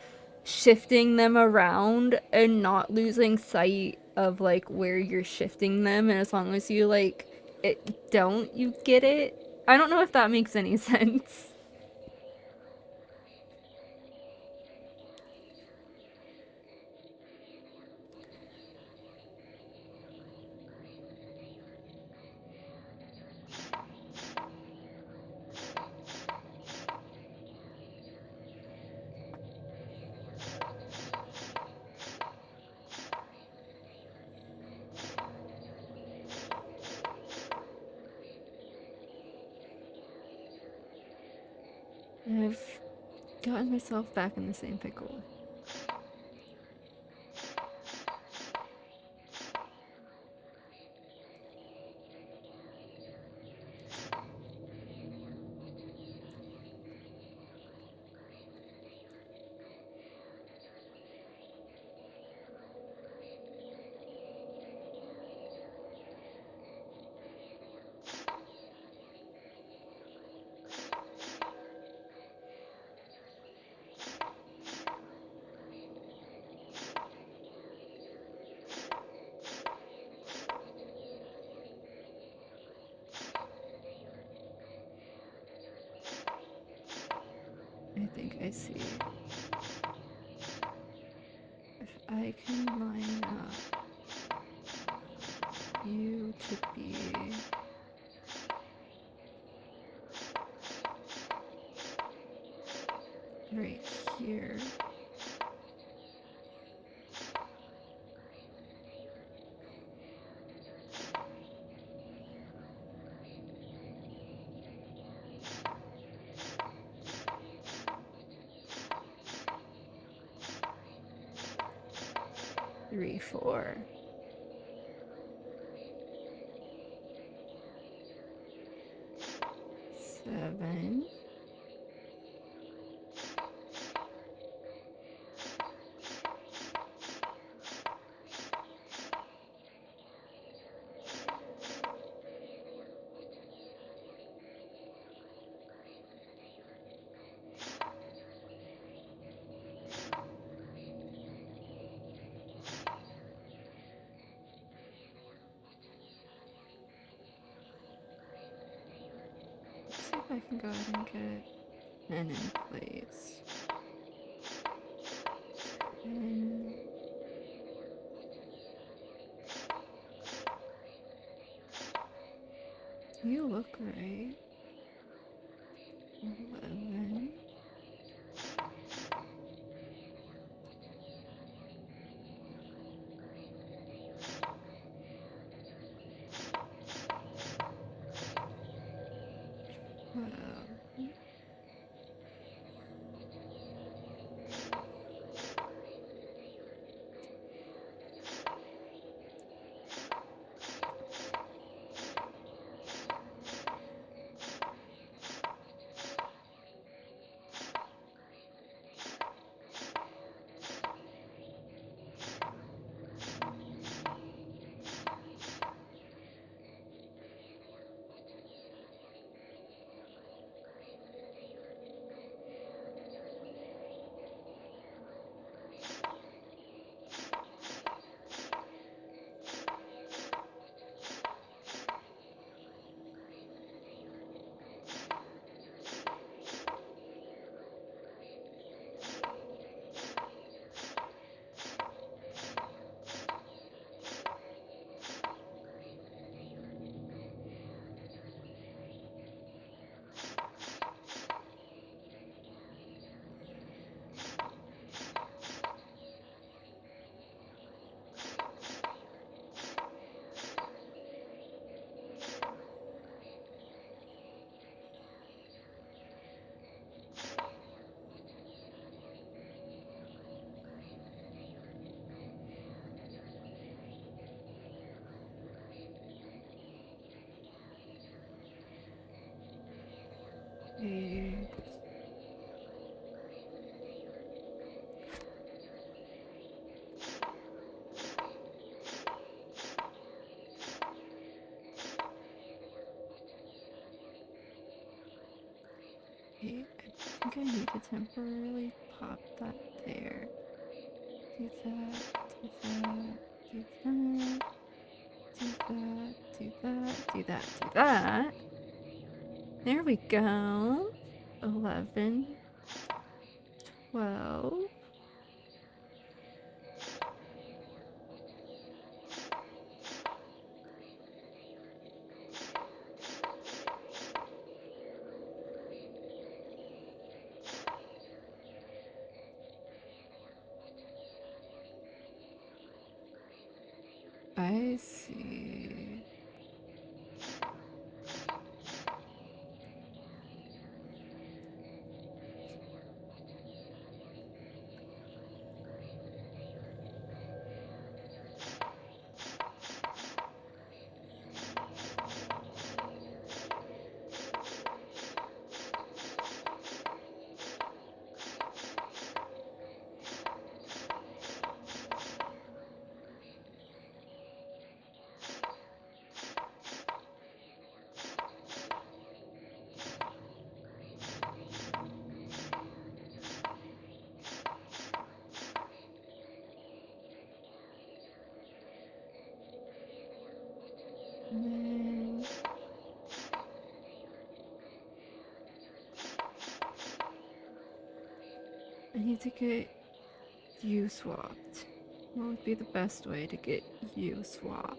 shifting them around and not losing sight of like where you're shifting them. And as long as you like you get it. I don't know if that makes any sense. I've gotten myself back in the same pickle. 'Cause I think I see. If I can line up you to be right here. 3, 4, 7. 'Let's see if I can go ahead and get 10 in place. 10. You look right. 11. Well, see. Okay, I think I need to temporarily pop that there. Do that, do that, do that, do that, do that, do that, do that. There we go. 11, 12. I see. And then I need to get you swapped. What would be the best way to get you swapped?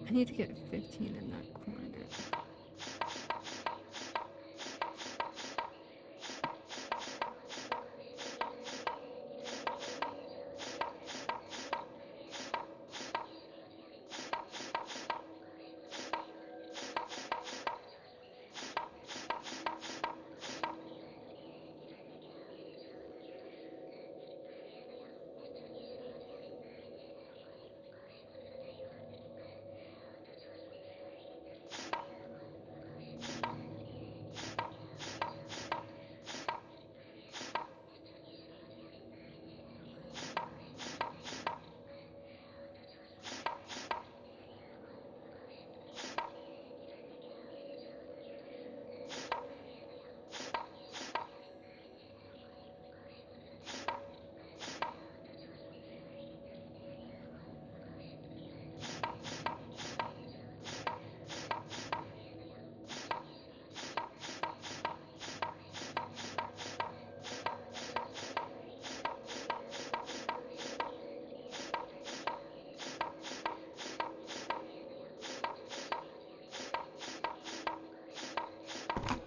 I need to get 15 in that corner.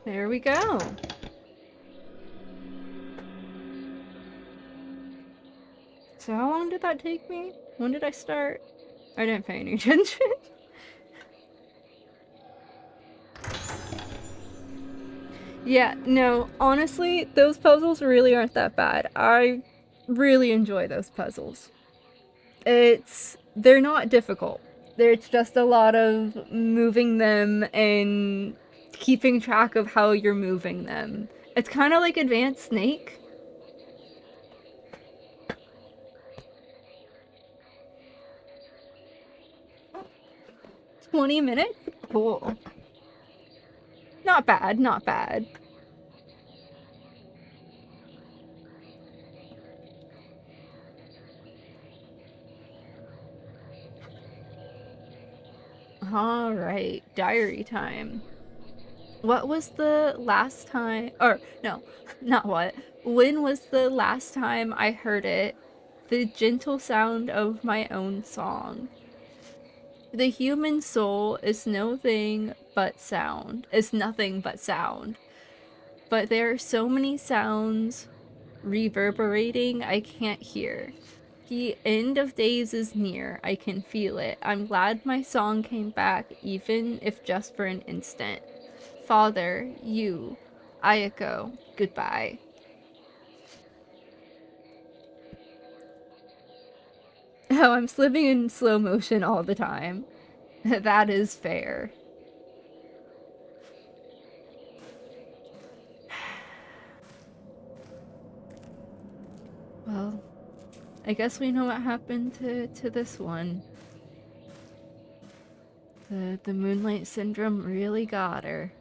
There we go. So how long did that take me? When did I start? I didn't pay any attention. Yeah, no, honestly, those puzzles really aren't that bad. I really enjoy those puzzles. They're not difficult. It's just a lot of moving them and keeping track of how you're moving them. It's kind of like Advanced Snake. 20 minutes? Cool. Not bad, not bad. All right, diary time. What was the last time, or no, not what, when was the last time I heard it? The gentle sound of my own song. The human soul is nothing but sound. But there are so many sounds reverberating I can't hear. The end of days is near, I can feel it. I'm glad my song came back, even if just for an instant. Father, you, Ayako, goodbye. Oh, I'm living in slow motion all the time. That is fair. Well, I guess we know what happened to this one. The Moonlight Syndrome really got her.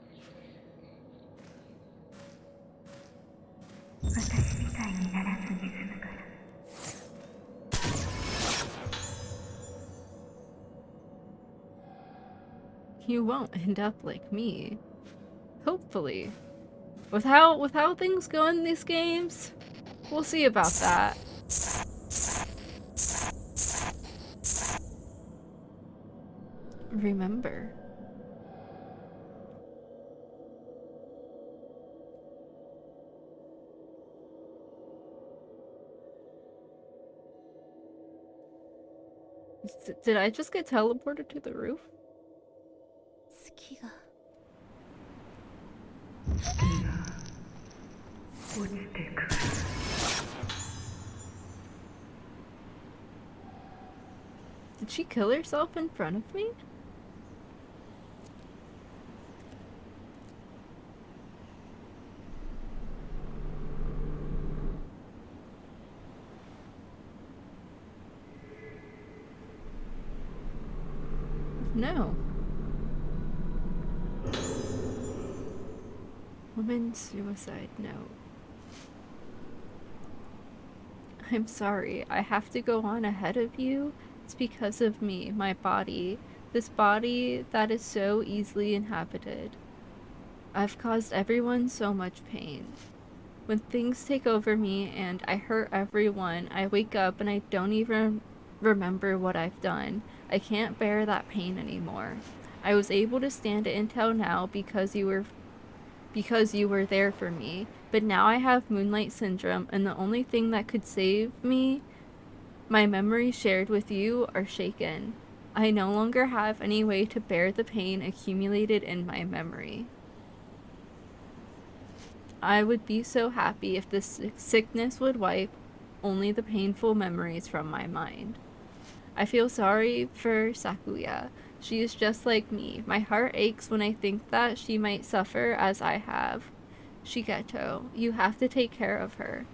You won't end up like me. Hopefully. With how things go in these games, we'll see about that. Remember. Did I just get teleported to the roof? 月が Did she kill herself in front of me? No. Women's suicide note. I'm sorry, I have to go on ahead of you. It's because of me, my body. This body that is so easily inhabited. I've caused everyone so much pain. When things take over me and I hurt everyone, I wake up and I don't even remember what I've done. I can't bear that pain anymore. I was able to stand it until now because you were there for me. But now I have Moonlight Syndrome, and the only thing that could save me, my memories shared with you, are shaken. I no longer have any way to bear the pain accumulated in my memory. I would be so happy if this sickness would wipe only the painful memories from my mind. I feel sorry for Sakuya. She is just like me. My heart aches when I think that she might suffer as I have. Shigeto, you have to take care of her.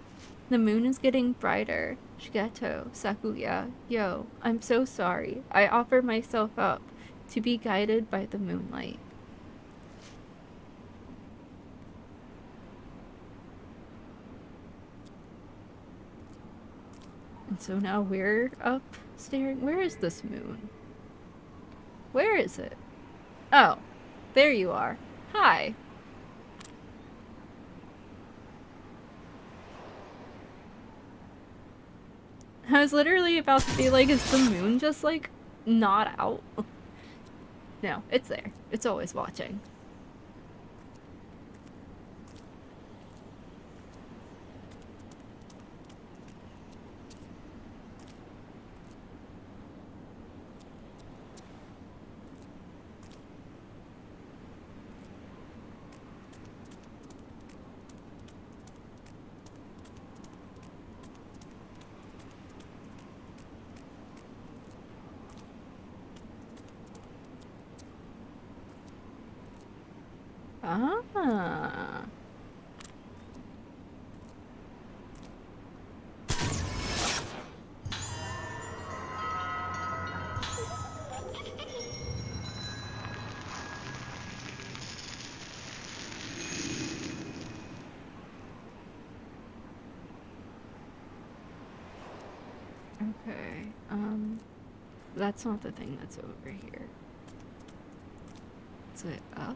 The moon is getting brighter. Shigeto, Sakuya, yo, I'm so sorry. I offer myself up to be guided by the moonlight. And so now we're up staring. Where is this moon? Where is it? Oh, there you are. Hi. I was literally about to be like, is the moon just like not out? No, it's there. It's always watching. Ah. Okay. That's not the thing that's over here. Is it up?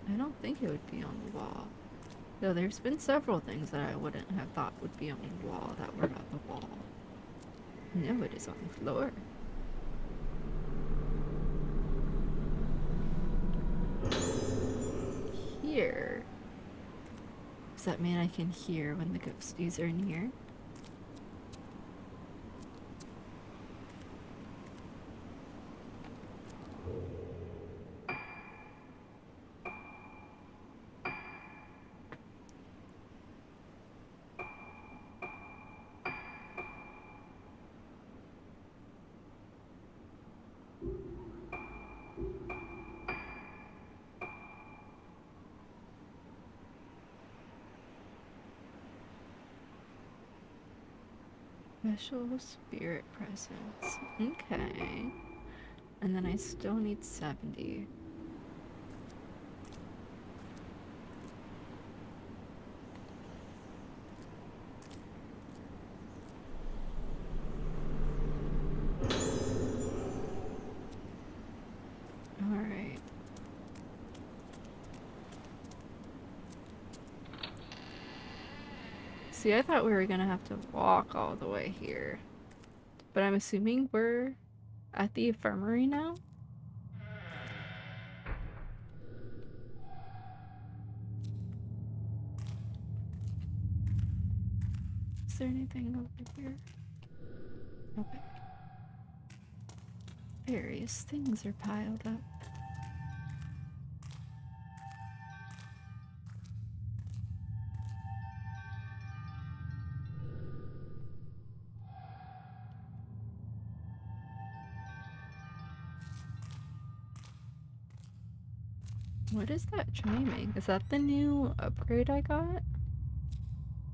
I don't think it would be on the wall. Though there's been several things that I wouldn't have thought would be on the wall that were on the wall. No, it is on the floor. Here. Does that mean I can hear when the ghosties are near? Special spirit presence. Okay. And then I still need 70. Alright. See, I thought we were gonna have to walk all the way here. But I'm assuming we're at the infirmary now? Is there anything over here? Okay. Various things are piled up. What is that chiming? Is that the new upgrade I got?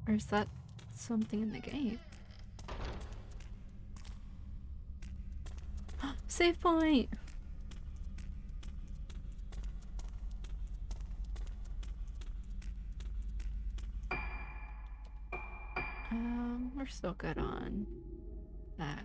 Or is that something in the game? Save point! We're still good on that.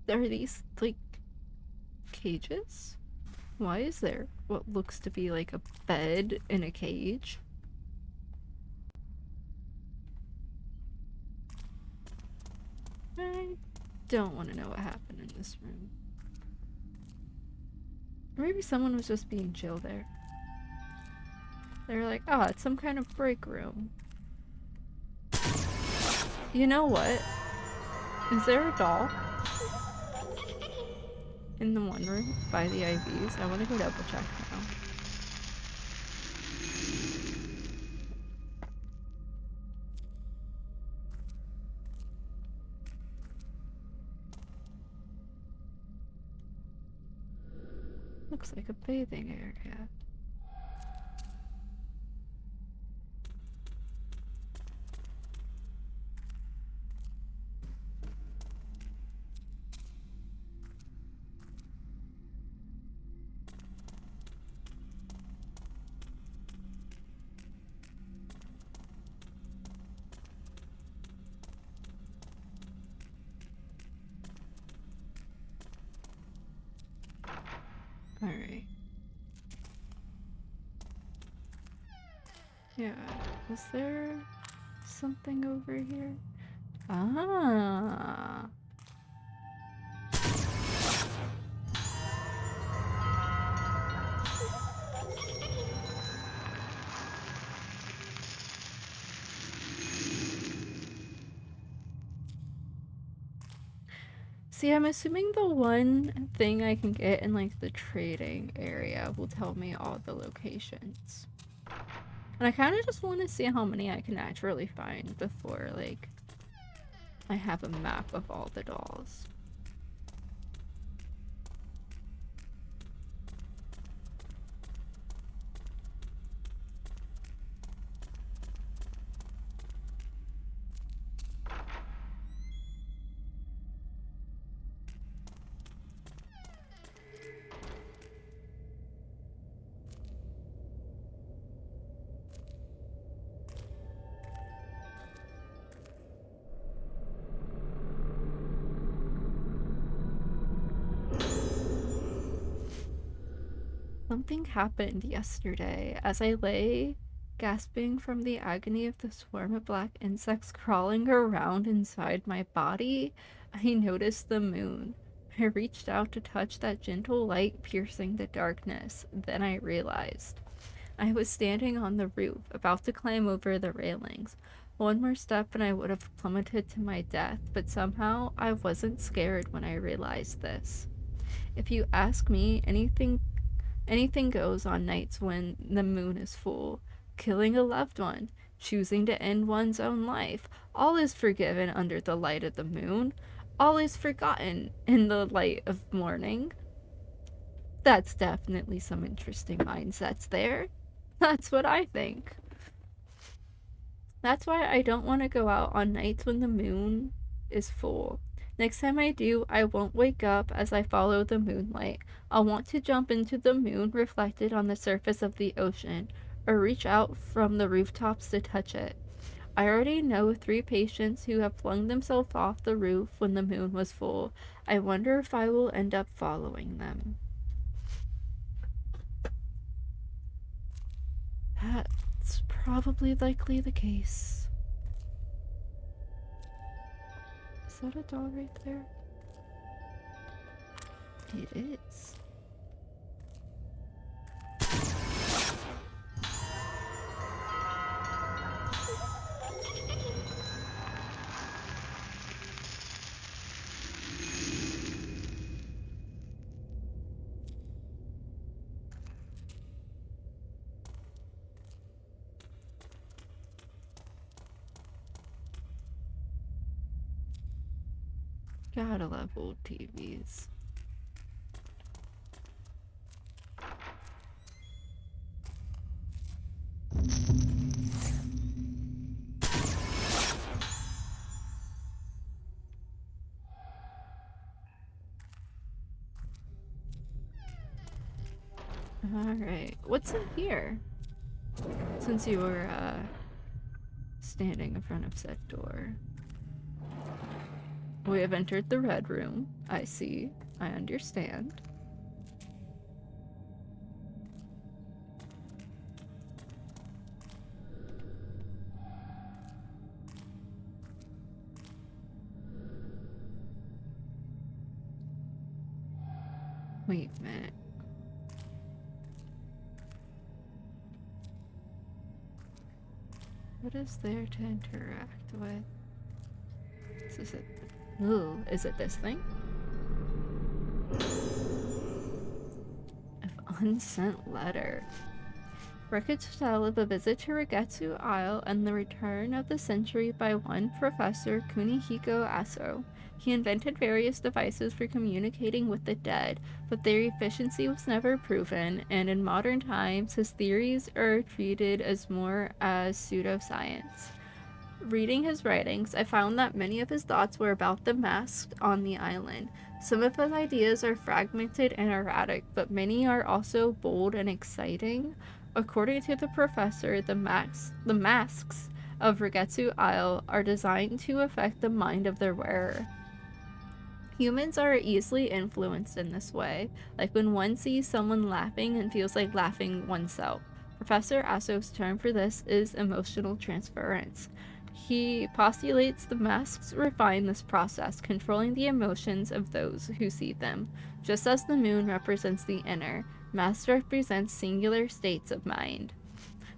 Are these, like, cages? Why is there what looks to be like a bed in a cage? I don't want to know what happened in this room. Maybe someone was just being chill there. They were like, oh, it's some kind of break room. You know what? Is there a doll in the one room by the IVs? I want to go double check now. Looks like a bathing area. Alright. Yeah. Is there something over here? Ah. See, I'm assuming the one thing I can get in like the trading area will tell me all the locations. And I kind of just want to see how many I can actually find before like I have a map of all the dolls. Something happened yesterday as I lay gasping from the agony of the swarm of black insects crawling around inside my body. I noticed the moon. I reached out to touch that gentle light piercing the darkness. Then I realized I was standing on the roof, about to climb over the railings. One more step and I would have plummeted to my death, but somehow I wasn't scared when I realized this. If you ask me, anything goes on nights when the moon is full. Killing a loved one, choosing to end one's own life, all is forgiven under the light of the moon. All is forgotten in the light of morning. That's definitely some interesting mindsets there. That's what I think. That's why I don't want to go out on nights when the moon is full. Next time I do, I won't wake up as I follow the moonlight. I'll want to jump into the moon reflected on the surface of the ocean, or reach out from the rooftops to touch it. I already know 3 patients who have flung themselves off the roof when the moon was full. I wonder if I will end up following them. That's probably likely the case. Is that a doll right there? It is. Gotta love old TVs. Alright, what's in here? Since you were, standing in front of said door. We have entered the red room. I see. I understand. Wait a minute. What is there to interact with? Is it? Ooh, is it this thing? An unsent letter. Records tell of a visit to Rigetsu Isle and the return of the century by one Professor Kunihiko Aso. He invented various devices for communicating with the dead, but their efficiency was never proven, and in modern times his theories are treated as more as pseudoscience. Reading his writings, I found that many of his thoughts were about the masked on the island. Some of his ideas are fragmented and erratic, but many are also bold and exciting. According to the professor, the masks of Rigetsu Isle are designed to affect the mind of their wearer. Humans are easily influenced in this way, like when one sees someone laughing and feels like laughing oneself. Professor Aso's term for this is emotional transference. He postulates the masks refine this process, controlling the emotions of those who see them. Just as the moon represents the inner, masks represent singular states of mind.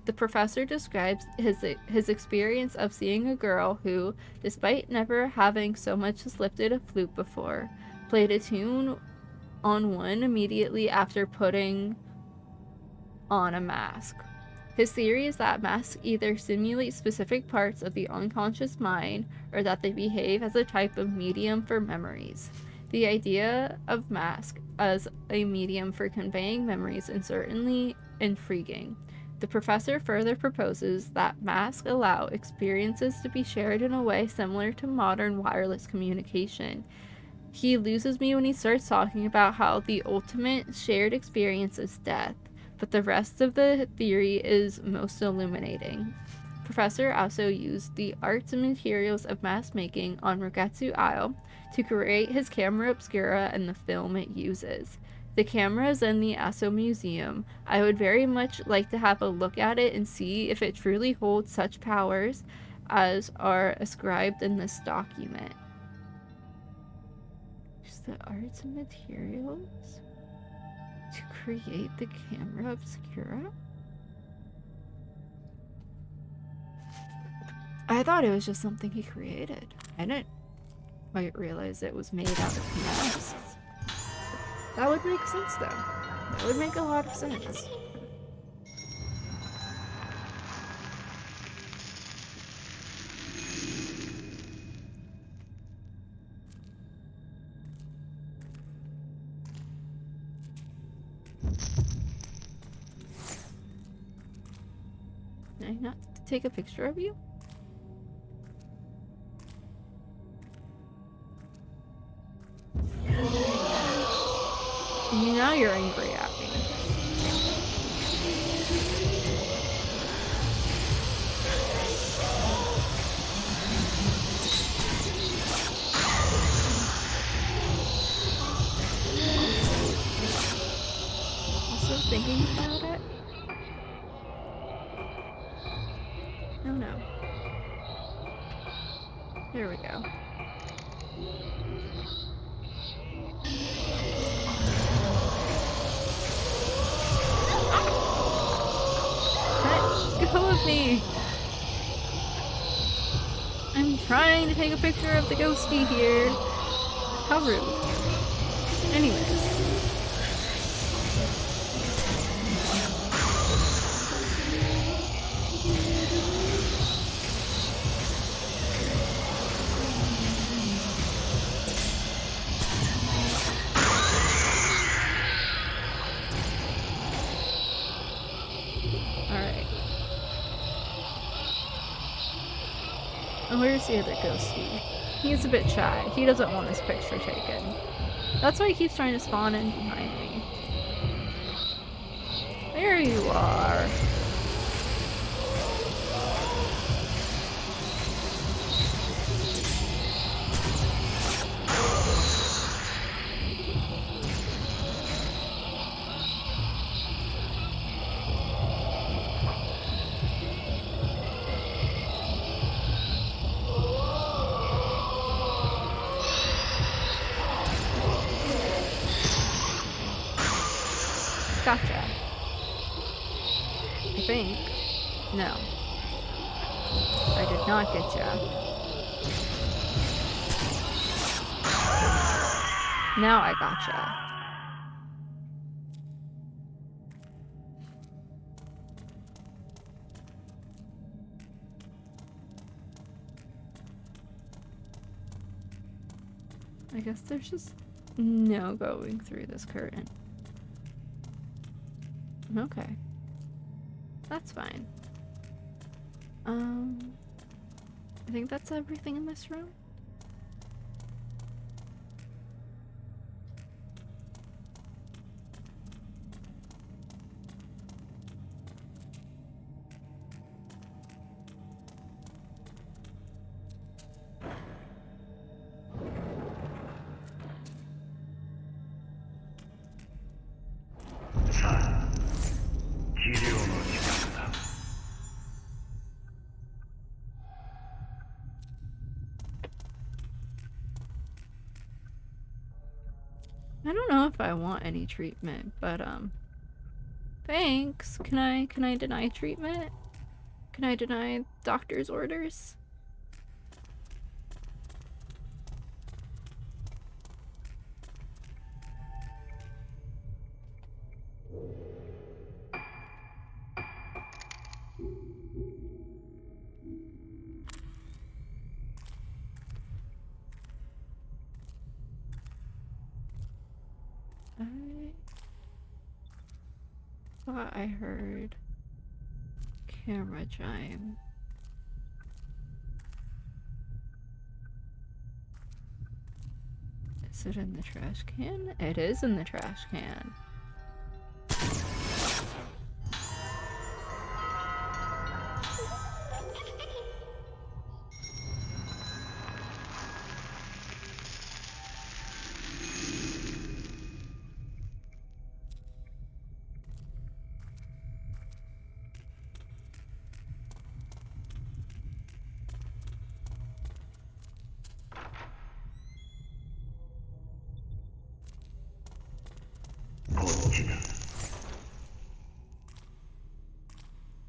The professor describes his experience of seeing a girl who, despite never having so much as lifted a flute before, played a tune on one immediately after putting on a mask. His theory is that masks either simulate specific parts of the unconscious mind or that they behave as a type of medium for memories. The idea of mask as a medium for conveying memories is certainly intriguing. The professor further proposes that masks allow experiences to be shared in a way similar to modern wireless communication. He loses me when he starts talking about how the ultimate shared experience is death, but the rest of the theory is most illuminating. Professor also used the arts and materials of mask making on Rogetsu Isle to create his camera obscura and the film it uses. The camera is in the Aso Museum. I would very much like to have a look at it and see if it truly holds such powers as are ascribed in this document. The arts and materials to create the camera obscura? I thought it was just something he created. I didn't quite realize it was made out of masks. That would make sense, though. That would make a lot of sense. Can I not take a picture of you? Now you're angry at me. Also thinking about it. No, no. There we go. Let go of me! I'm trying to take a picture of the ghostie here. How rude. Anyways. Alright. And where's the other ghostie? He's a bit shy. He doesn't want his picture taken. That's why he keeps trying to spawn in behind me. There you are. Gotcha. I think. No. I did not get ya. Now I gotcha. I guess there's just no going through this curtain. Okay. That's fine. I think that's everything in this room. I don't know if I want any treatment, but thanks. Can I deny treatment? Can I deny doctor's orders? I thought I heard camera chime. Is it in the trash can? It is in the trash can.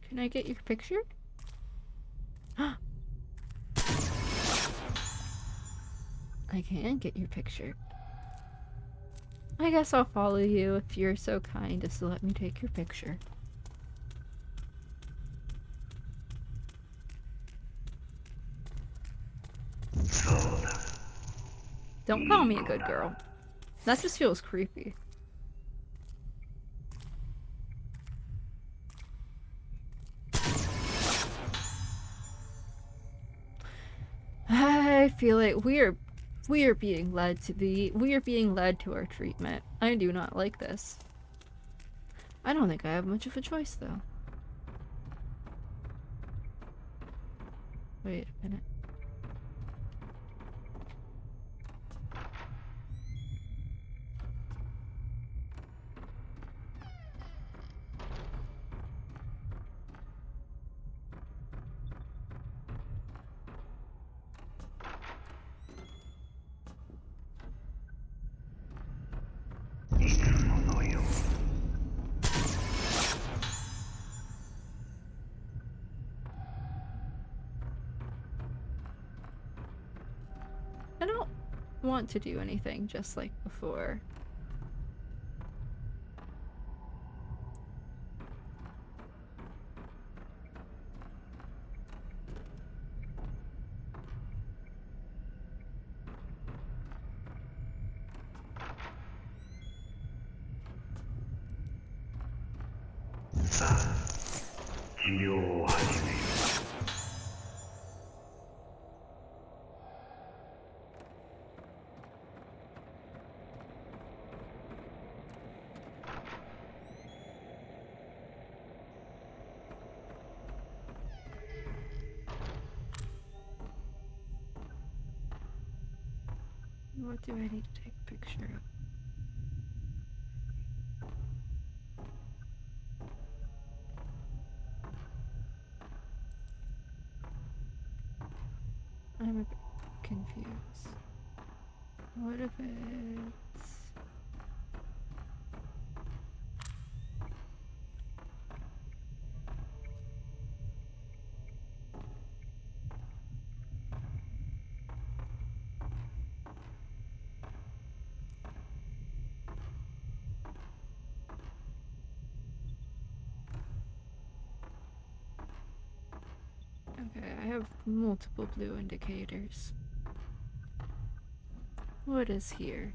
Can I get your picture? I can get your picture. I guess I'll follow you if you're so kind as to let me take your picture. Don't call me a good girl. That just feels creepy. I feel like we are being led to our treatment. I do not like this. I don't think I have much of a choice though. Wait a minute. I don't want to do anything just like before. What do I need to take a picture of? I'm a bit confused. What if it's... Okay, I have multiple blue indicators. What is here?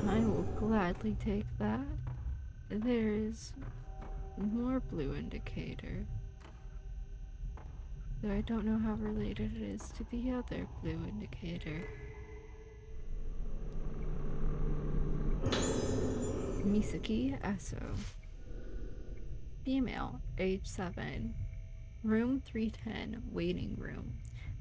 I will gladly take that. There is more blue indicator. Though I don't know how related it is to the other blue indicator. Misaki Aso. Female, age 7. Room 310, waiting room.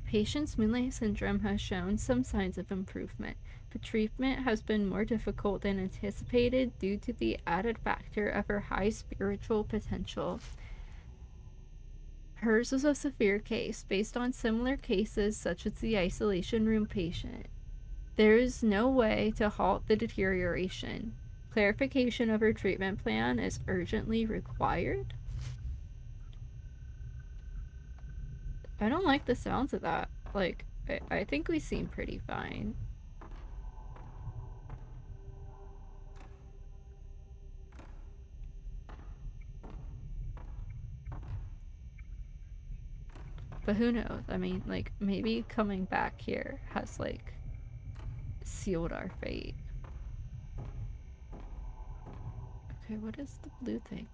Patient's Moonlight syndrome has shown some signs of improvement, but treatment has been more difficult than anticipated due to the added factor of her high spiritual potential. Hers was a severe case based on similar cases such as the isolation room patient. There is no way to halt the deterioration. Clarification of her treatment plan is urgently required. I don't like the sounds of that. Like, I think we seem pretty fine. But who knows? I mean, like, maybe coming back here has, like, sealed our fate. Okay, what is the blue thing?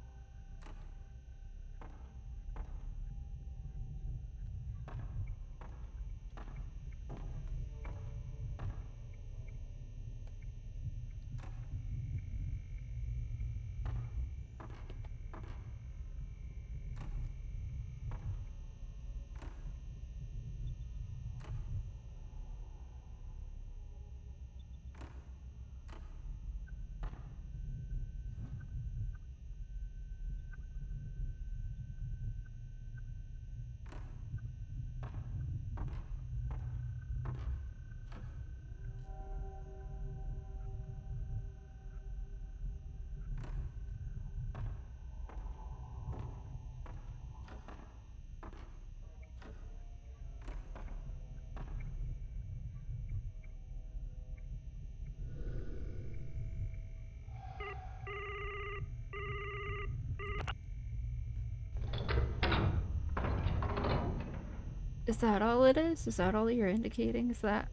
Is that all it is? Is that all you're indicating? Is that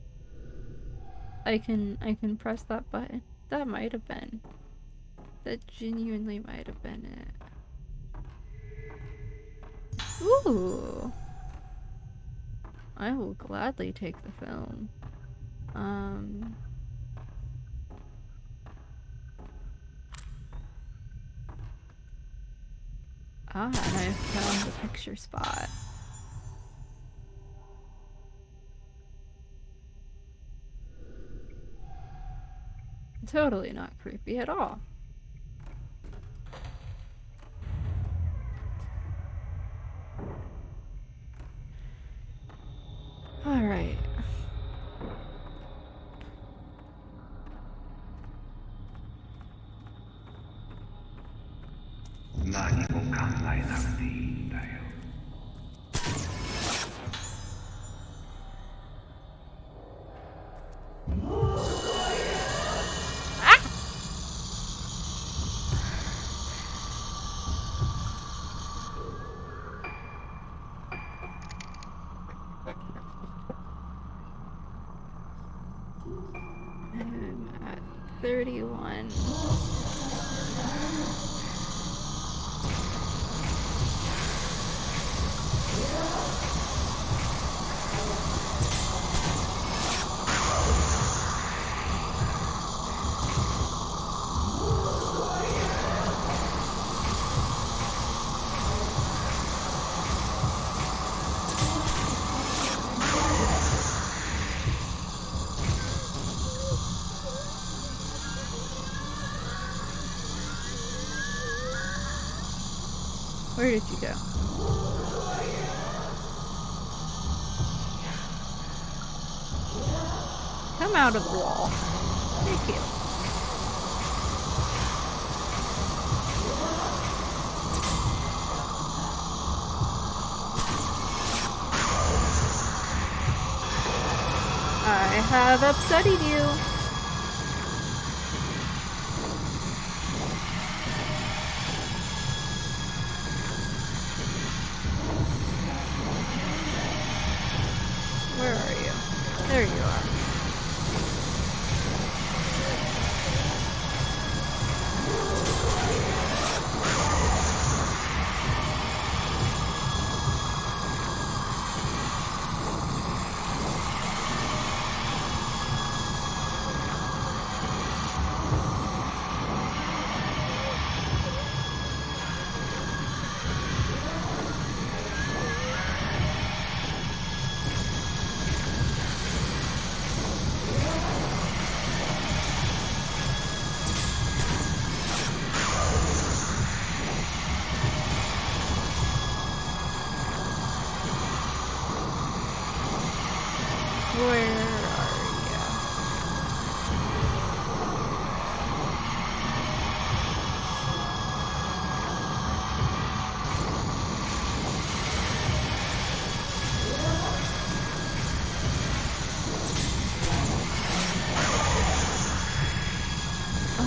I can press that button? That might have been. That genuinely might have been it. Ooh. I will gladly take the film. And I found the picture spot. Totally not creepy at all. Alright. I'm at 31. Where did you go? Come out of the wall. Thank you. I have upsetted you. Where are you? There you are. Where are you?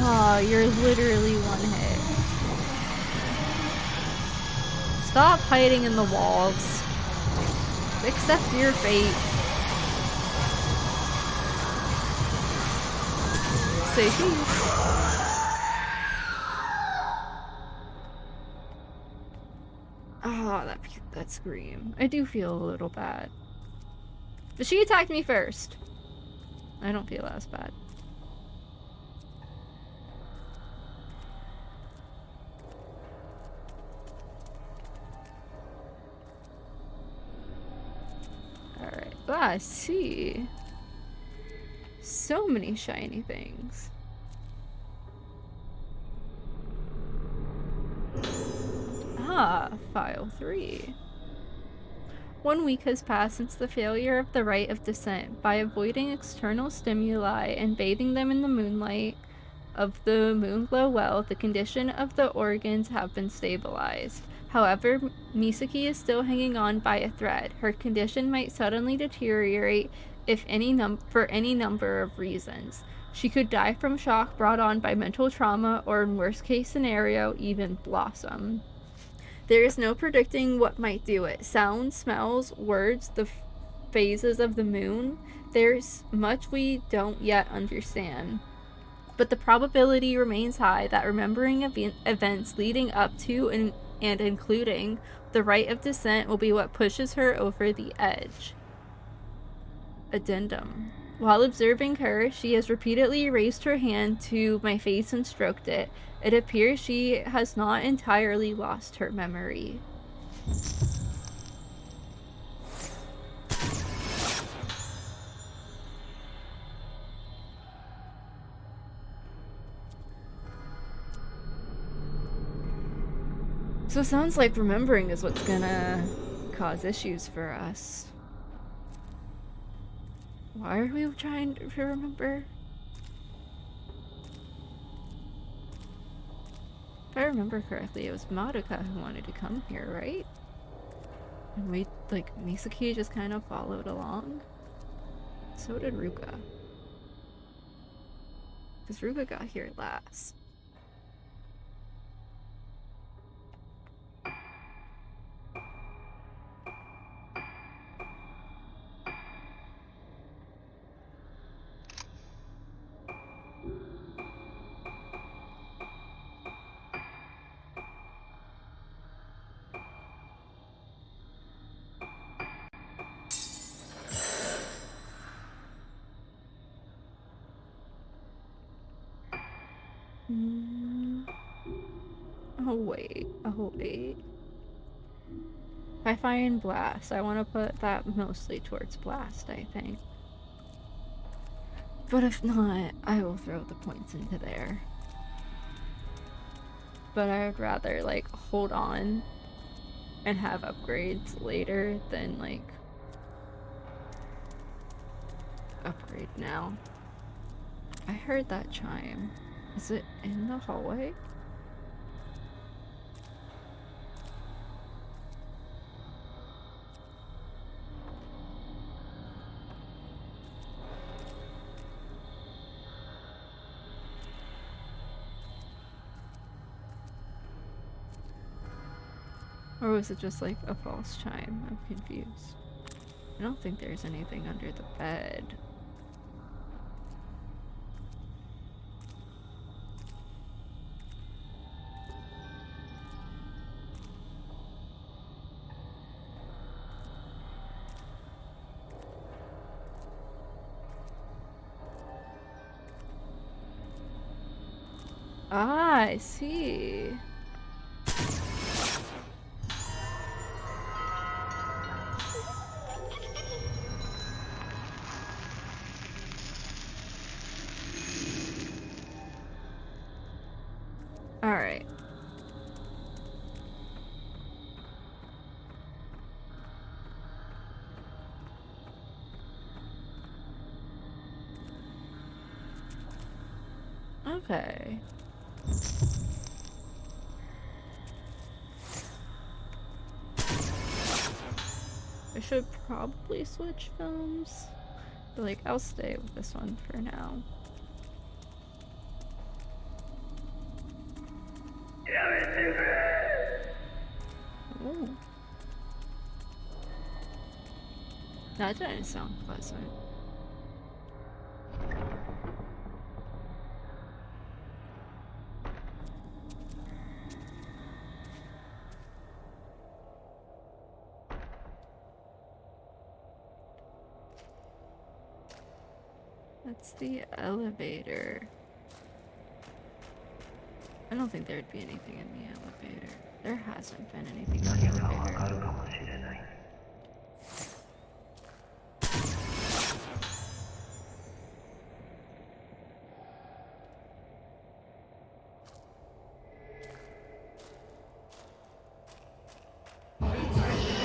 Oh, you're literally one hit. Stop hiding in the walls. Accept your fate. Say cheese. Oh, that scream. I do feel a little bad. But she attacked me first. I don't feel as bad. Alright. Ah, I see. So many shiny things. Ah, file 3. 1 week has passed since the failure of the rite of descent. By avoiding external stimuli and bathing them in the moonlight of the Moonglow well, the condition of the organs have been stabilized. However, Misaki is still hanging on by a thread. Her condition might suddenly deteriorate for any number of reasons. She could die from shock brought on by mental trauma, or in worst case scenario, even blossom. There is no predicting what might do it. Sounds, smells, words, the phases of the moon. There's much we don't yet understand. But the probability remains high that remembering events leading up to and including the rite of descent will be what pushes her over the edge. Addendum. While observing her, she has repeatedly raised her hand to my face and stroked it. It appears she has not entirely lost her memory. So it sounds like remembering is what's gonna cause issues for us. Why are we trying to remember? If I remember correctly, it was Madoka who wanted to come here, right? And we, like, Misaki just kind of followed along. So did Ruka. Because Ruka got here last. Oh wait, oh wait. If I find Blast, I want to put that mostly towards Blast, I think. But if not, I will throw the points into there. But I would rather, like, hold on and have upgrades later than, like, upgrade now. I heard that chime. Is it in the hallway? Or was it just like a false chime? I'm confused. I don't think there's anything under the bed. Ah, I see. Alright. Okay. I should probably switch films. But, like, I'll stay with this one for now. Ooh. That didn't sound pleasant. That's the elevator. I don't think there'd be anything in the elevator. There hasn't been anything in the elevator.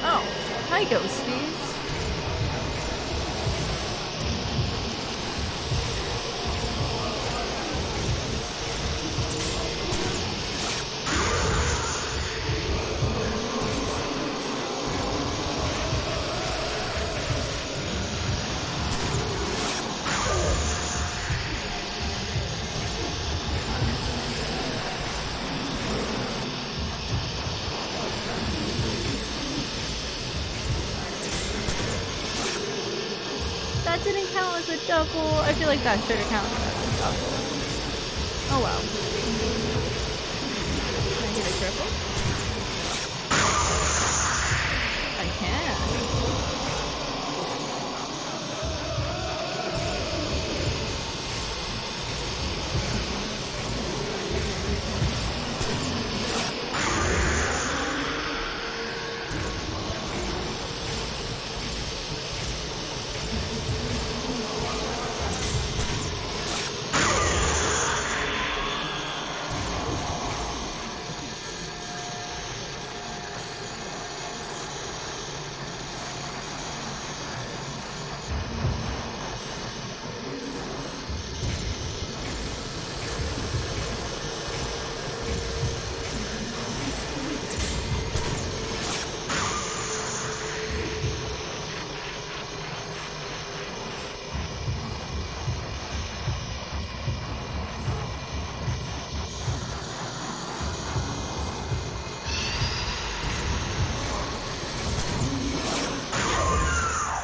Oh, hi, Ghosties. That didn't count as a double. I feel like that should have counted as a double. Oh well. Can I get a triple? I can.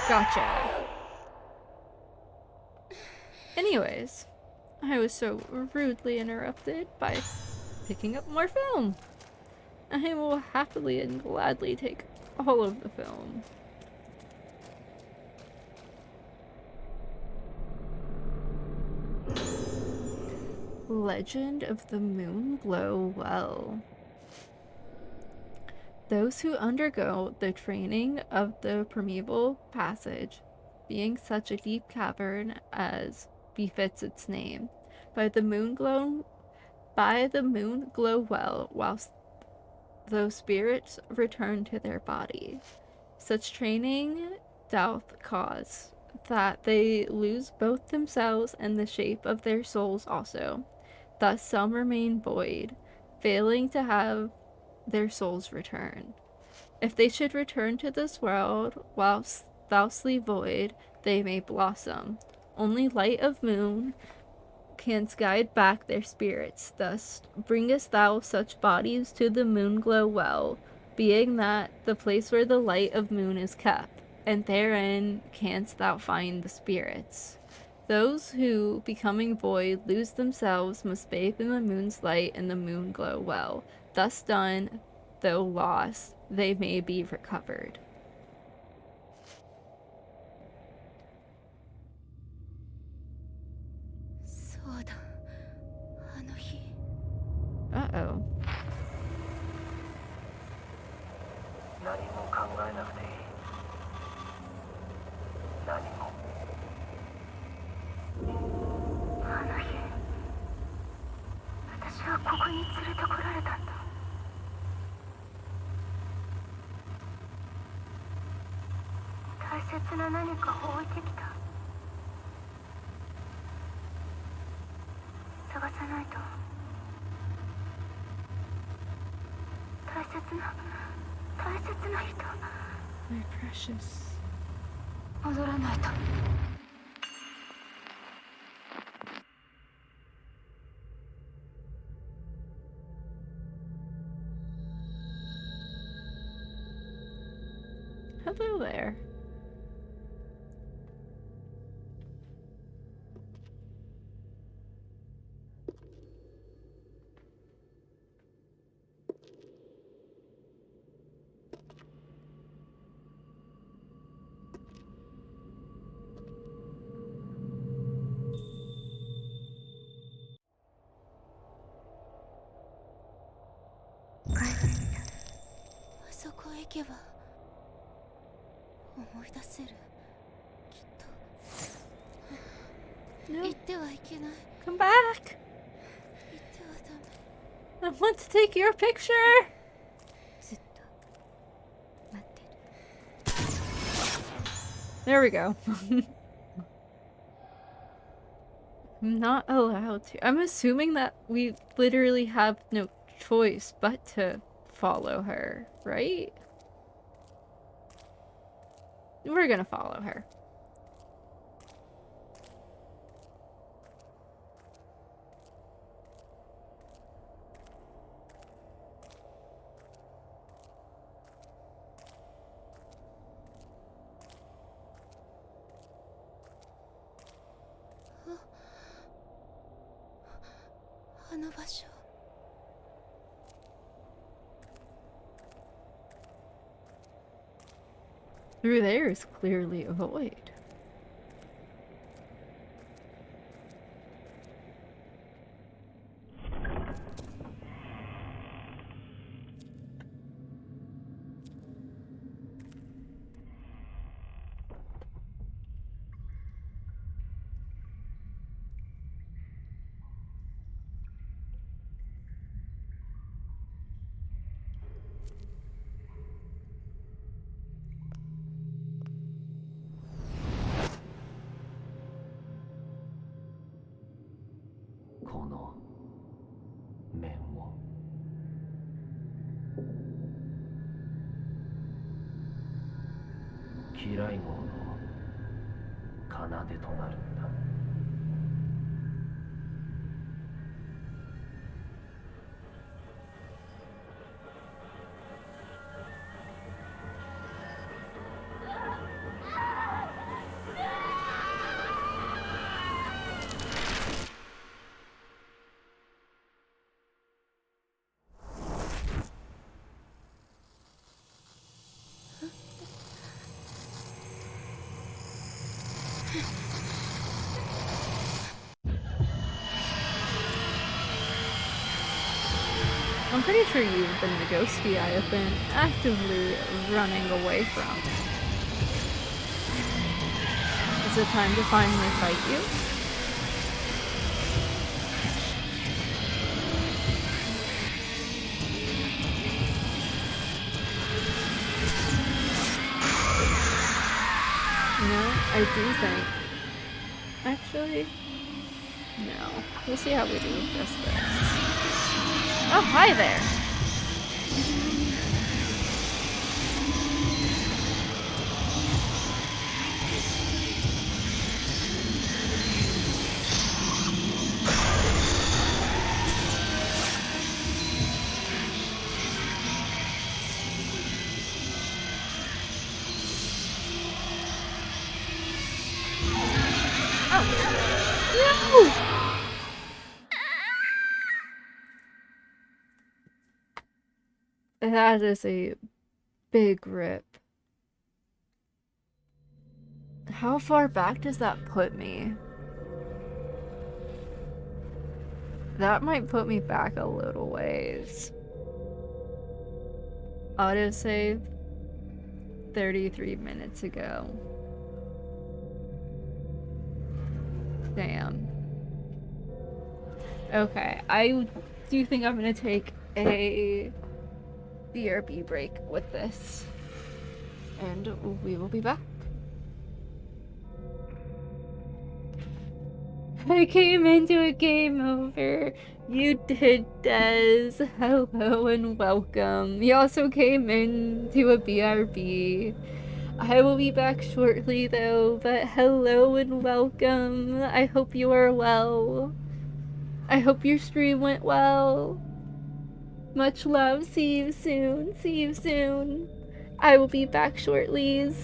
Gotcha. Anyways, I was so rudely interrupted by picking up more film. I will happily and gladly take all of the film. Legend of the Moonglow Well. Those who undergo the training of the primeval passage, being such a deep cavern as befits its name, by the moonglow well, whilst those spirits return to their body. Such training doth cause that they lose both themselves and the shape of their souls also. Thus some remain void, failing to have their souls return. If they should return to this world whilst thously void, they may blossom. Only light of moon canst guide back their spirits. Thus bringest thou such bodies to the moonglow well, being that the place where the light of moon is kept, and therein canst thou find the spirits. Those who, becoming void, lose themselves must bathe in the moon's light and the moonglow well. Thus done, though lost, they may be recovered. Uh-oh. 何も考えなくていい。何も。あの日、私はここに連れてこられたんだ。大切な何かを置いてきた。探さないと。大切な人。My precious. 戻らないと。Hello there. けば思い出せる。きっと No, 言ってはいけない。 come back. 言ってはダメ。 I want to take your picture. ずっと待ってる。 There we go. I'm not allowed to. I'm assuming that we literally have no choice but to follow her, right? We're gonna follow her. Oh. あの場所。 Through there is clearly a void. I'm pretty sure you've been the ghostie I have been actively running away from. Is it time to finally fight you? No, I do think. Actually, no. We'll see how we do with just this. Oh, hi there! Oh! No! That is a big rip. How far back does that put me? That might put me back a little ways. Autosave 33 minutes ago. Damn. Okay, I do think I'm gonna take a BRB break with this. And we will be back. I came into a game over. You did, Des. Hello and welcome. You also came into a BRB. I will be back shortly though, but hello and welcome. I hope you are well. I hope your stream went well. Much love. See you soon. See you soon. I will be back shortly.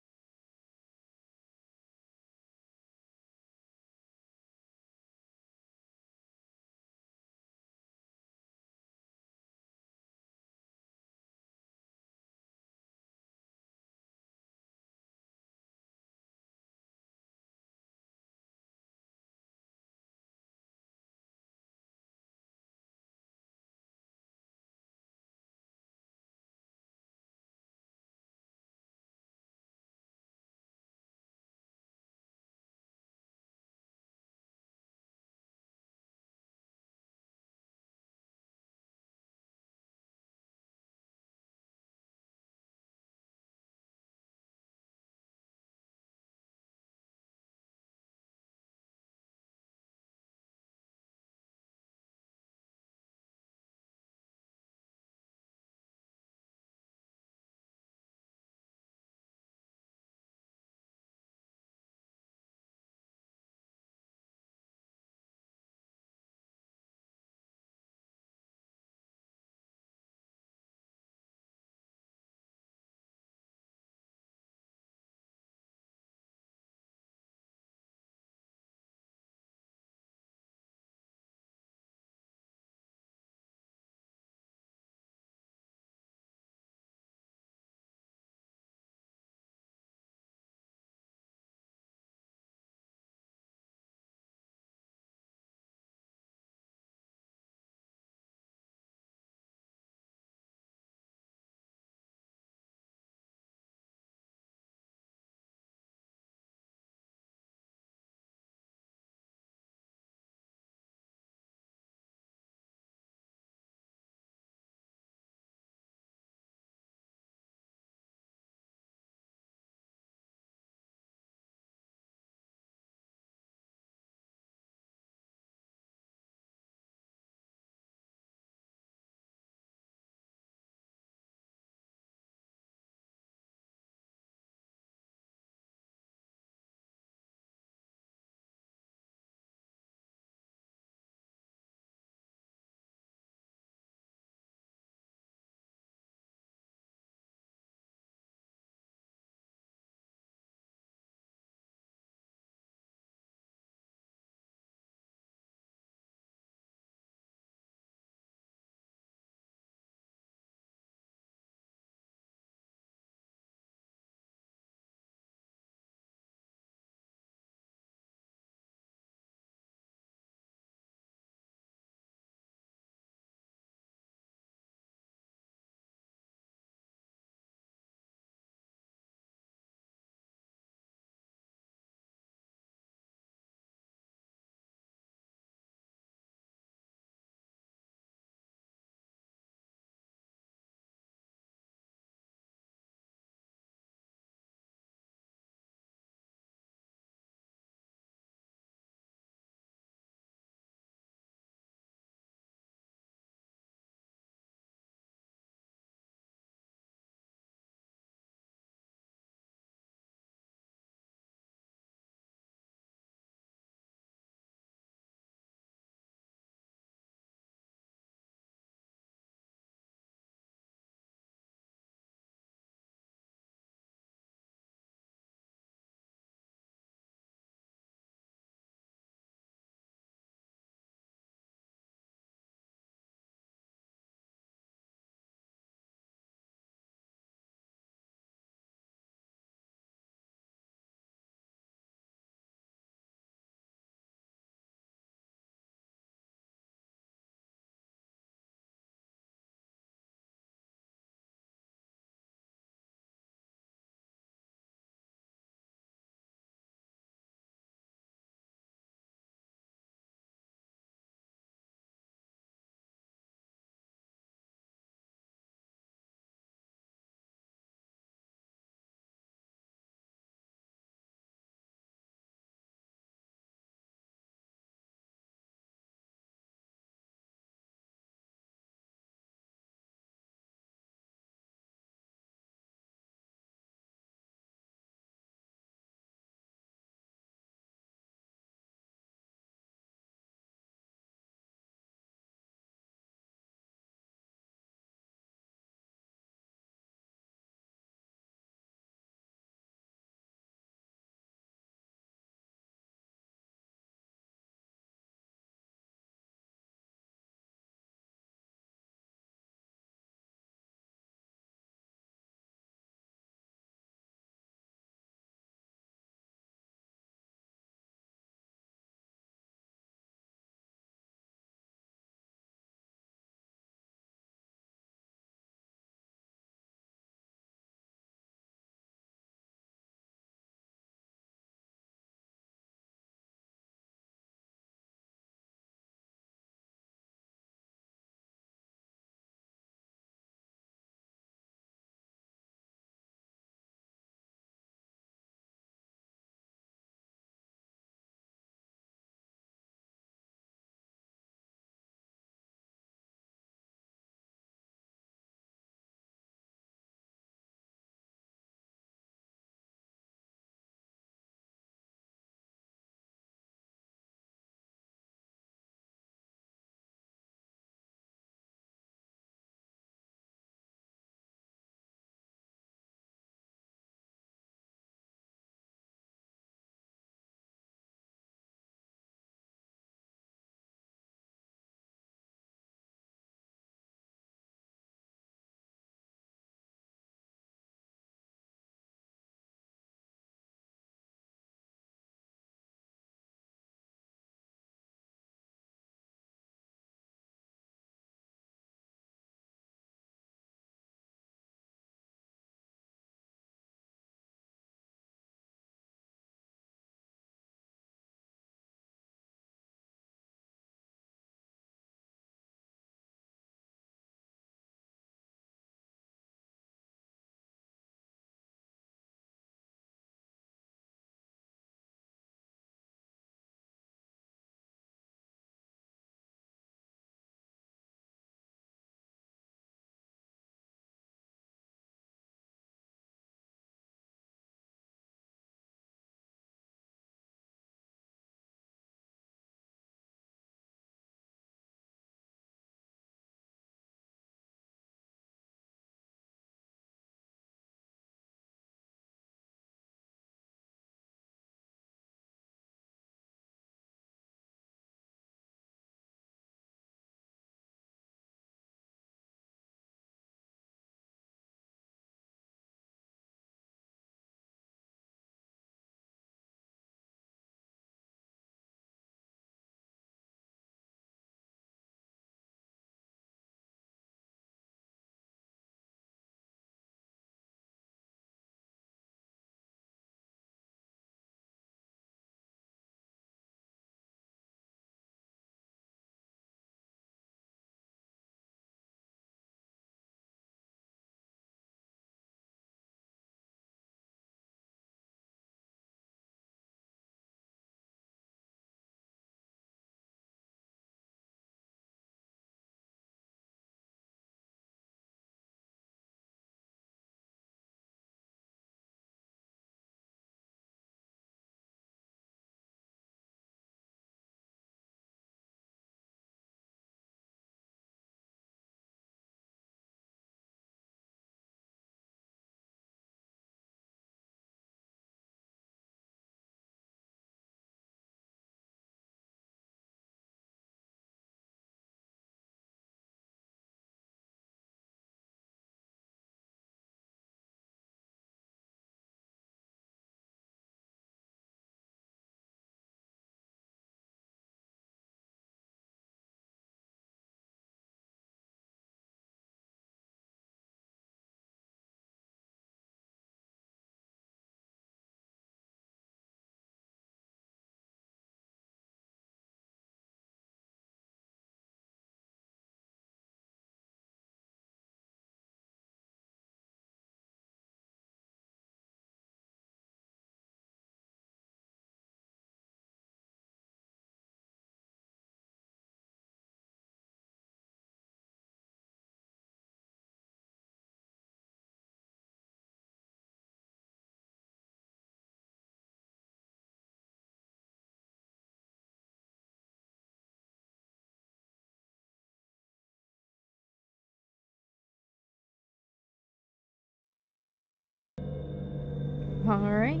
Alright,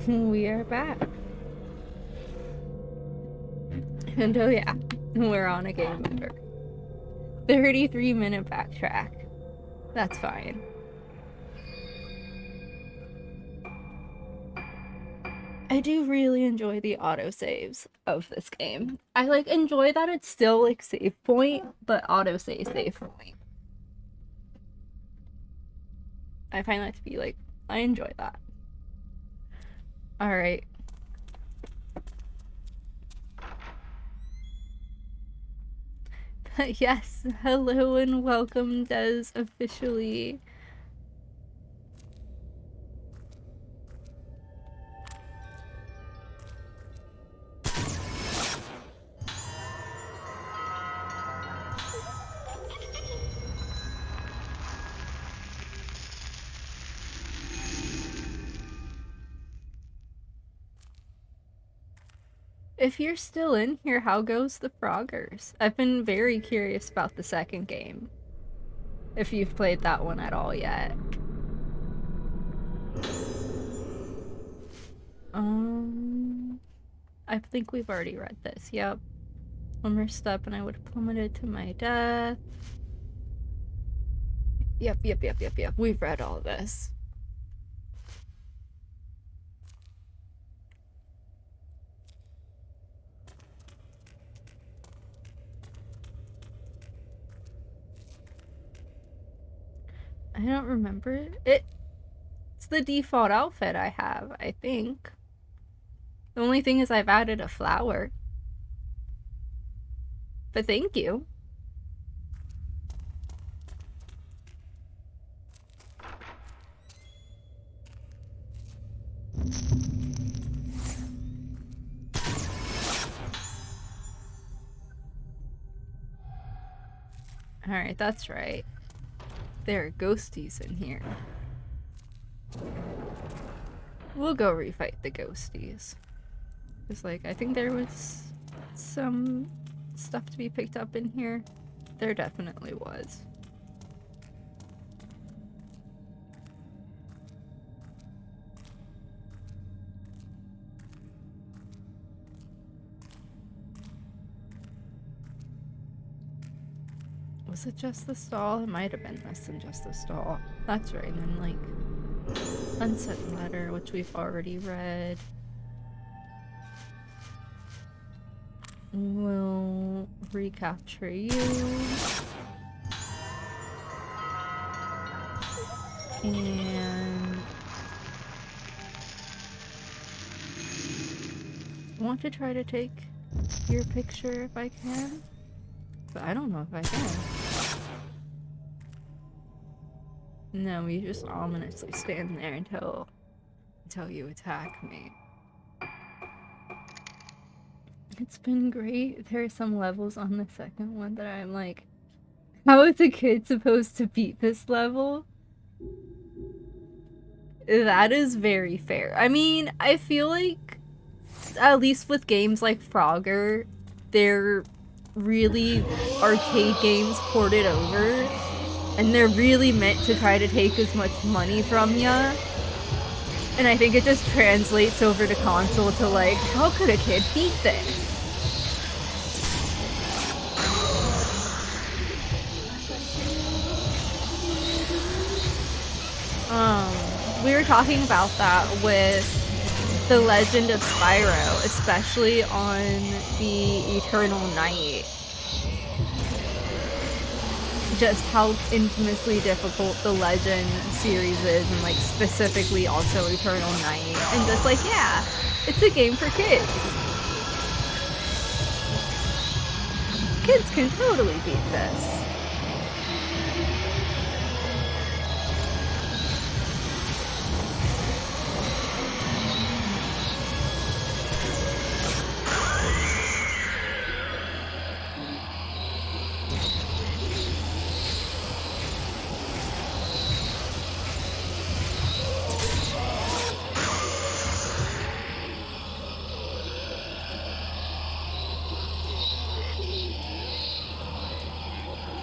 we are back. And oh yeah, we're on a game over. 33-minute backtrack. That's fine. I do really enjoy the autosaves of this game. I enjoy that it's still save point, but autosave save point. I find that to be I enjoy that. Alright. But yes, hello and welcome, Des, officially. If you're still in here, how goes the Froggers? I've been very curious about the second game. If you've played that one at all yet. I think we've already read this. Yep. One more step and I would have plummeted to my death. Yep. We've read all this. I don't remember it. It's the default outfit I have, I think. The only thing is I've added a flower. But thank you. Alright, that's right. There are ghosties in here. We'll go refight the ghosties. It's I think there was some stuff to be picked up in here. There definitely was. Was it just the stall? It might have been less than just the stall. That's right, and then unsent letter, which we've already read. We'll recapture you. And I want to try to take your picture if I can, but I don't know if I can. No, you just ominously stand there until you attack me. It's been great. There are some levels on the second one that I'm how is a kid supposed to beat this level? That is very fair. I mean, I feel at least with games like Frogger, they're really arcade games ported over, and they're really meant to try to take as much money from ya. And I think it just translates over to console to how could a kid beat this? We were talking about that with The Legend of Spyro, especially on the Eternal Night. Just how infamously difficult the Legend series is, and specifically also Eternal Night. And just yeah, it's a game for kids. Kids can totally beat this.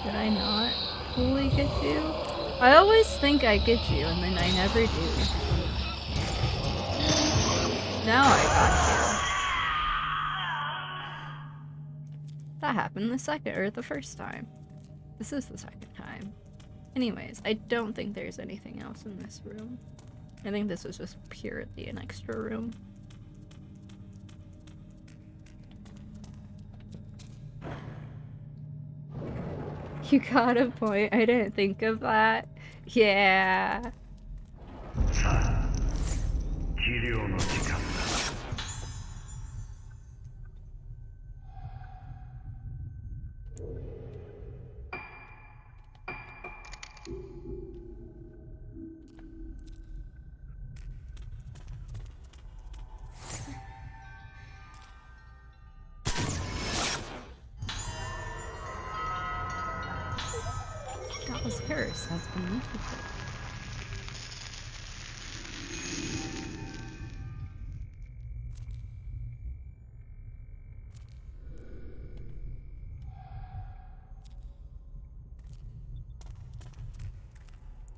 Did I not fully get you? I always think I get you, and then I never do. Now I got you. That happened the first time. This is the second time. Anyways, I don't think there's anything else in this room. I think this was just purely an extra room. You got a point. I didn't think of that. Yeah. Dallas Harris has been lifted.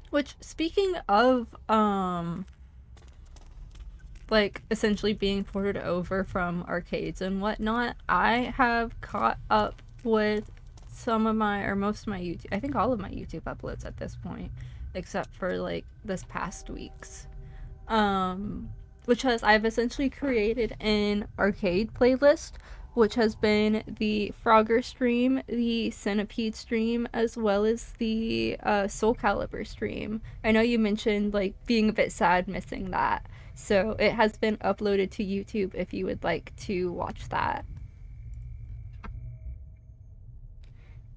Which, speaking of, like, essentially being ported over from arcades and whatnot, I have caught up with some of my, or most of my YouTube, I think all of my YouTube uploads at this point, except for, like, this past week's. Which has, I've essentially created an arcade playlist, which has been the Frogger stream, the Centipede stream, as well as the Soul Calibur stream. I know you mentioned like being a bit sad missing that, so it has been uploaded to YouTube if you would like to watch that.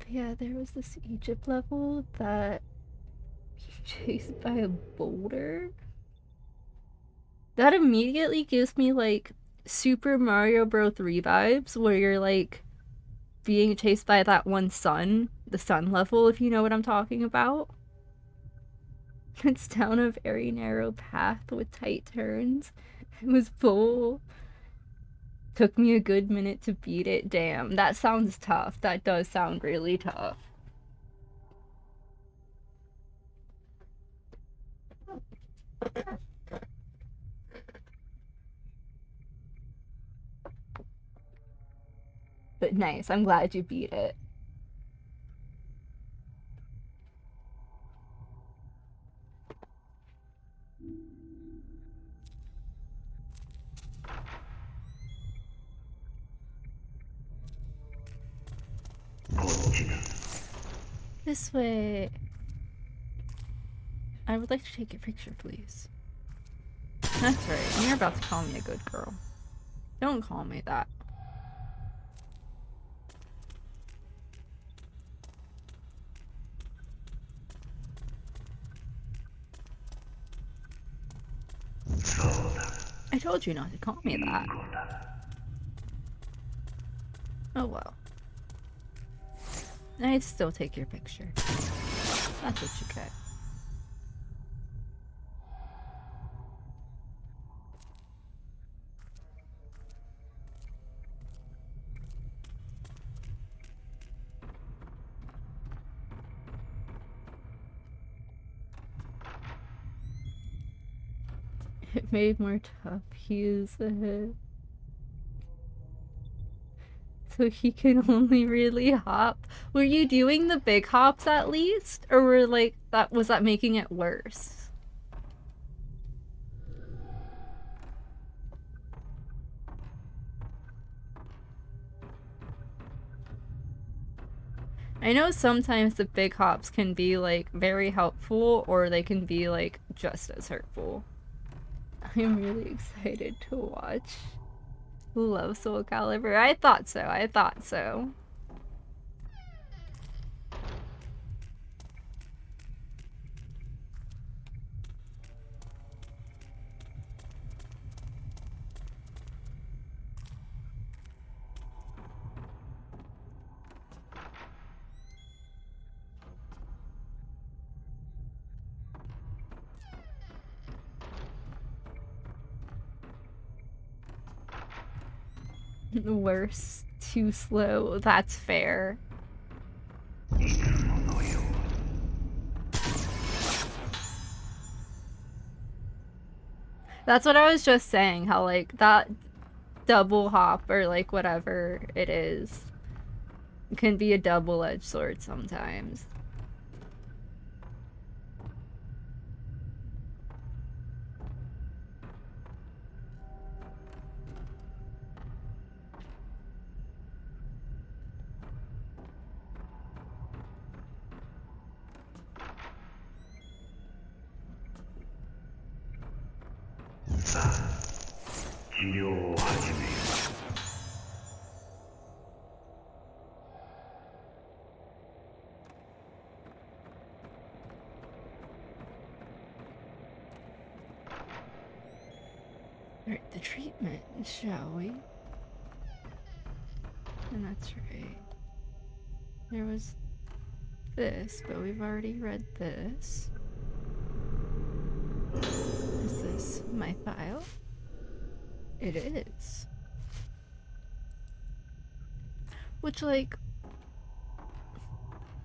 But yeah, there was this Egypt level that chased by a boulder. That immediately gives me like Super Mario Bros. 3 vibes, where you're like being chased by that one sun, the sun level, if you know what I'm talking about. It's down a very narrow path with tight turns. It was full. Took me a good minute to beat it. Damn, that sounds tough. That does sound really tough. But nice, I'm glad you beat it. This way. I would like to take your picture, please. That's right, and you're about to call me a good girl. Don't call me that. I told you not to call me that. Oh well. I'd still take your picture. That's what you get. It made more tough use of it. So he can only really hop. Were you doing the big hops at least? Or were like that was that making it worse? I know sometimes the big hops can be like very helpful or they can be like just as hurtful. I'm really excited to watch. Love Soul Calibur. I thought so. I thought so. Worse. Too slow. That's fair. That's what I was just saying, how like that double hop or like whatever it is can be a double-edged sword sometimes. Alright, the treatment, shall we? And that's right. There was this, but we've already read this. Is this my file? It is. Which, like,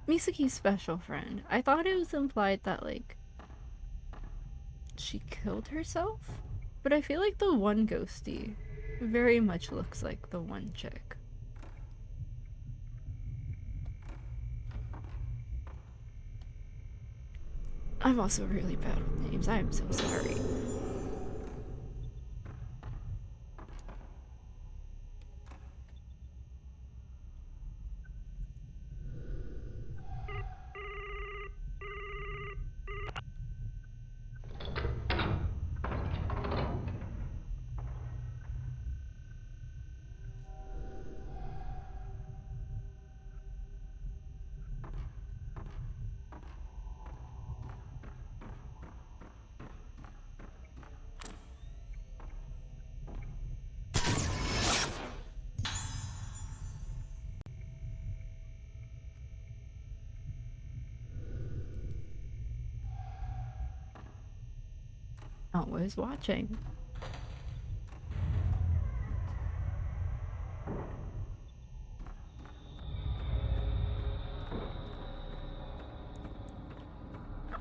Misaki's special friend. I thought it was implied that, like, she killed herself? But I feel like the one ghostie very much looks like the one chick. I'm also really bad with names. I am so sorry. Always watching.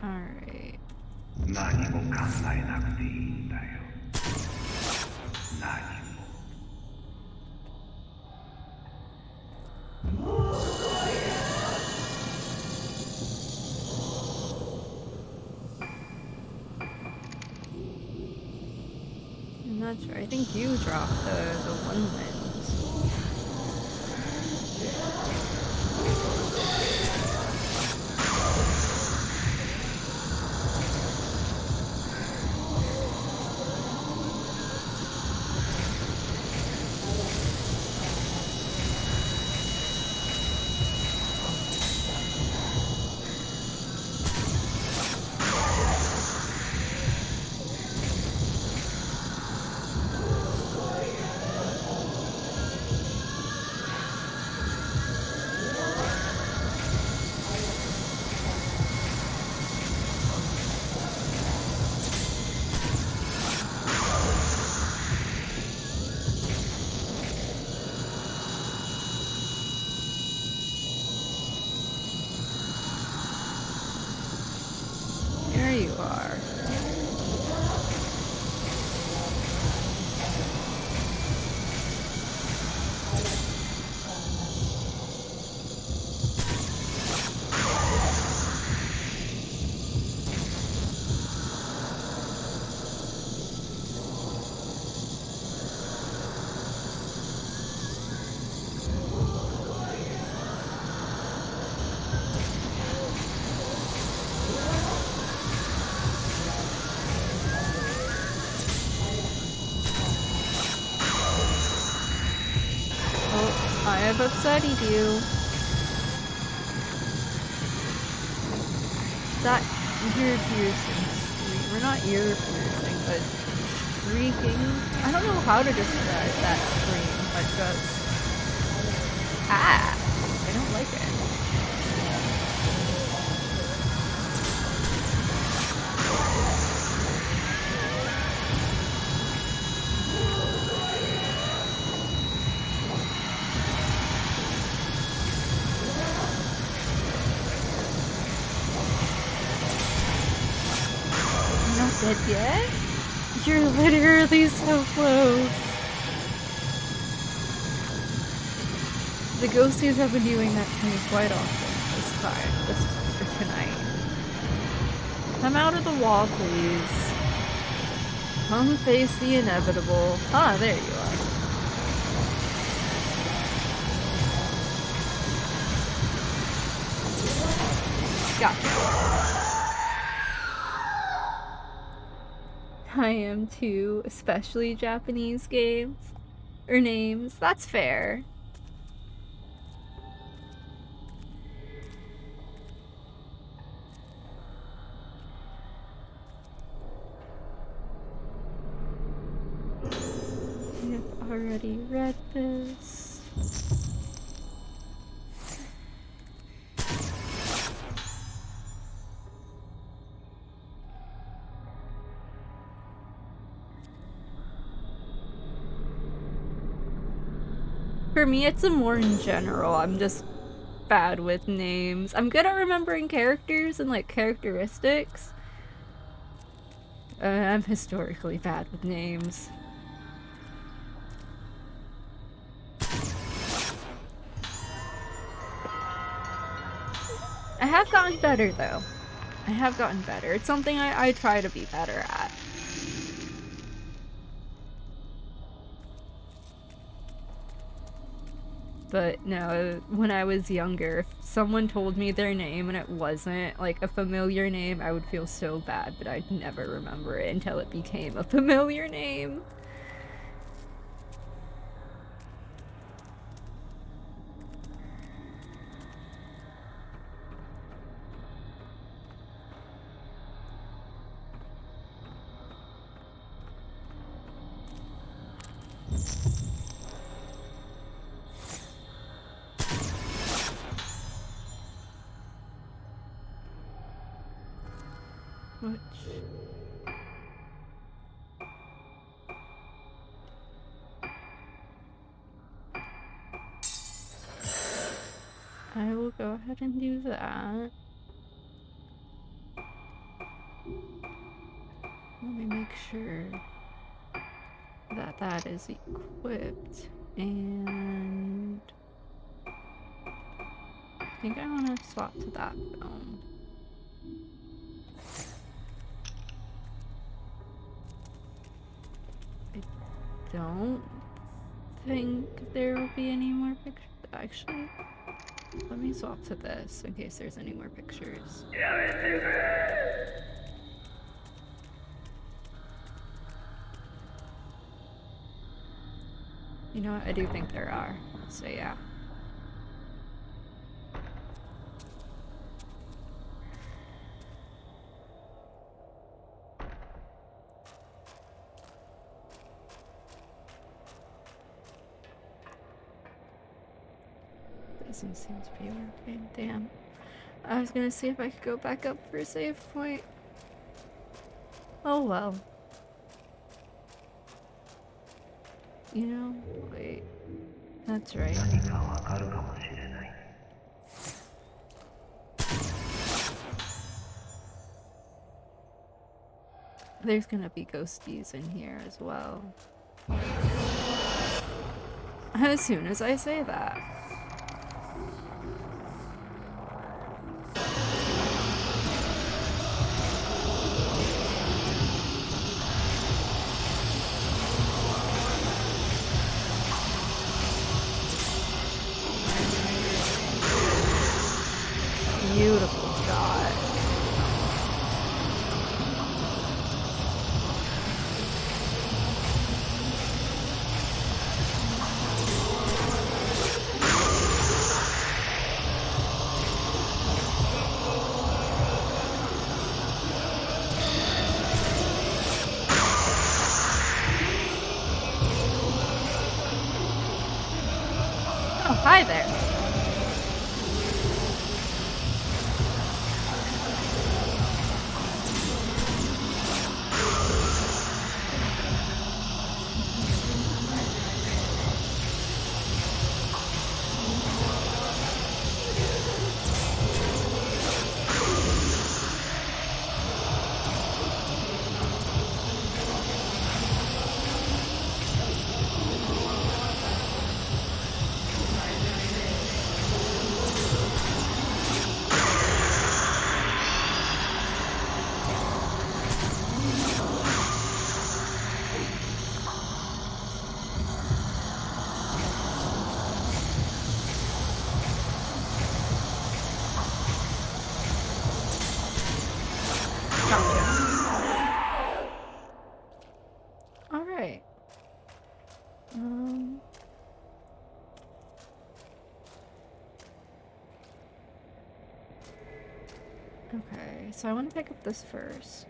Alright. 何も考えなくていいんだよ。何も。I'm not sure. I think you dropped the one lens. There you are. Oh, I have upsetted you. That ear piercing scream. We're not ear piercing, but shrieking. I don't know how to describe that scream, but just. Ah! I don't like it. Not dead yet? You're literally so close. The ghosties have been doing that to me quite often this for tonight. Come out of the wall, please. Come face the inevitable. Ah, there you are. Gotcha. I am too, especially Japanese games. Or names. That's fair. I have already read this. For me, it's a more in general. I'm just bad with names. I'm good at remembering characters and like characteristics. I'm historically bad with names. I have gotten better though. I have gotten better. It's something I try to be better at. But no, when I was younger, if someone told me their name and it wasn't like a familiar name, I would feel so bad, but I'd never remember it until it became a familiar name. Which... I will go ahead and do that. Let me make sure that that is equipped. And I think I want to swap to that film. I don't think there will be any more pictures. Actually, let me swap to this in case there's any more pictures. You know what? I do think there are. So yeah. Doesn't seem to be working. Damn. I was gonna see if I could go back up for a save point. Oh well. You know, wait. That's right. There's gonna be ghosties in here as well. As soon as I say that. Beautiful shot. Oh, hi there. Okay, so I want to pick up this first.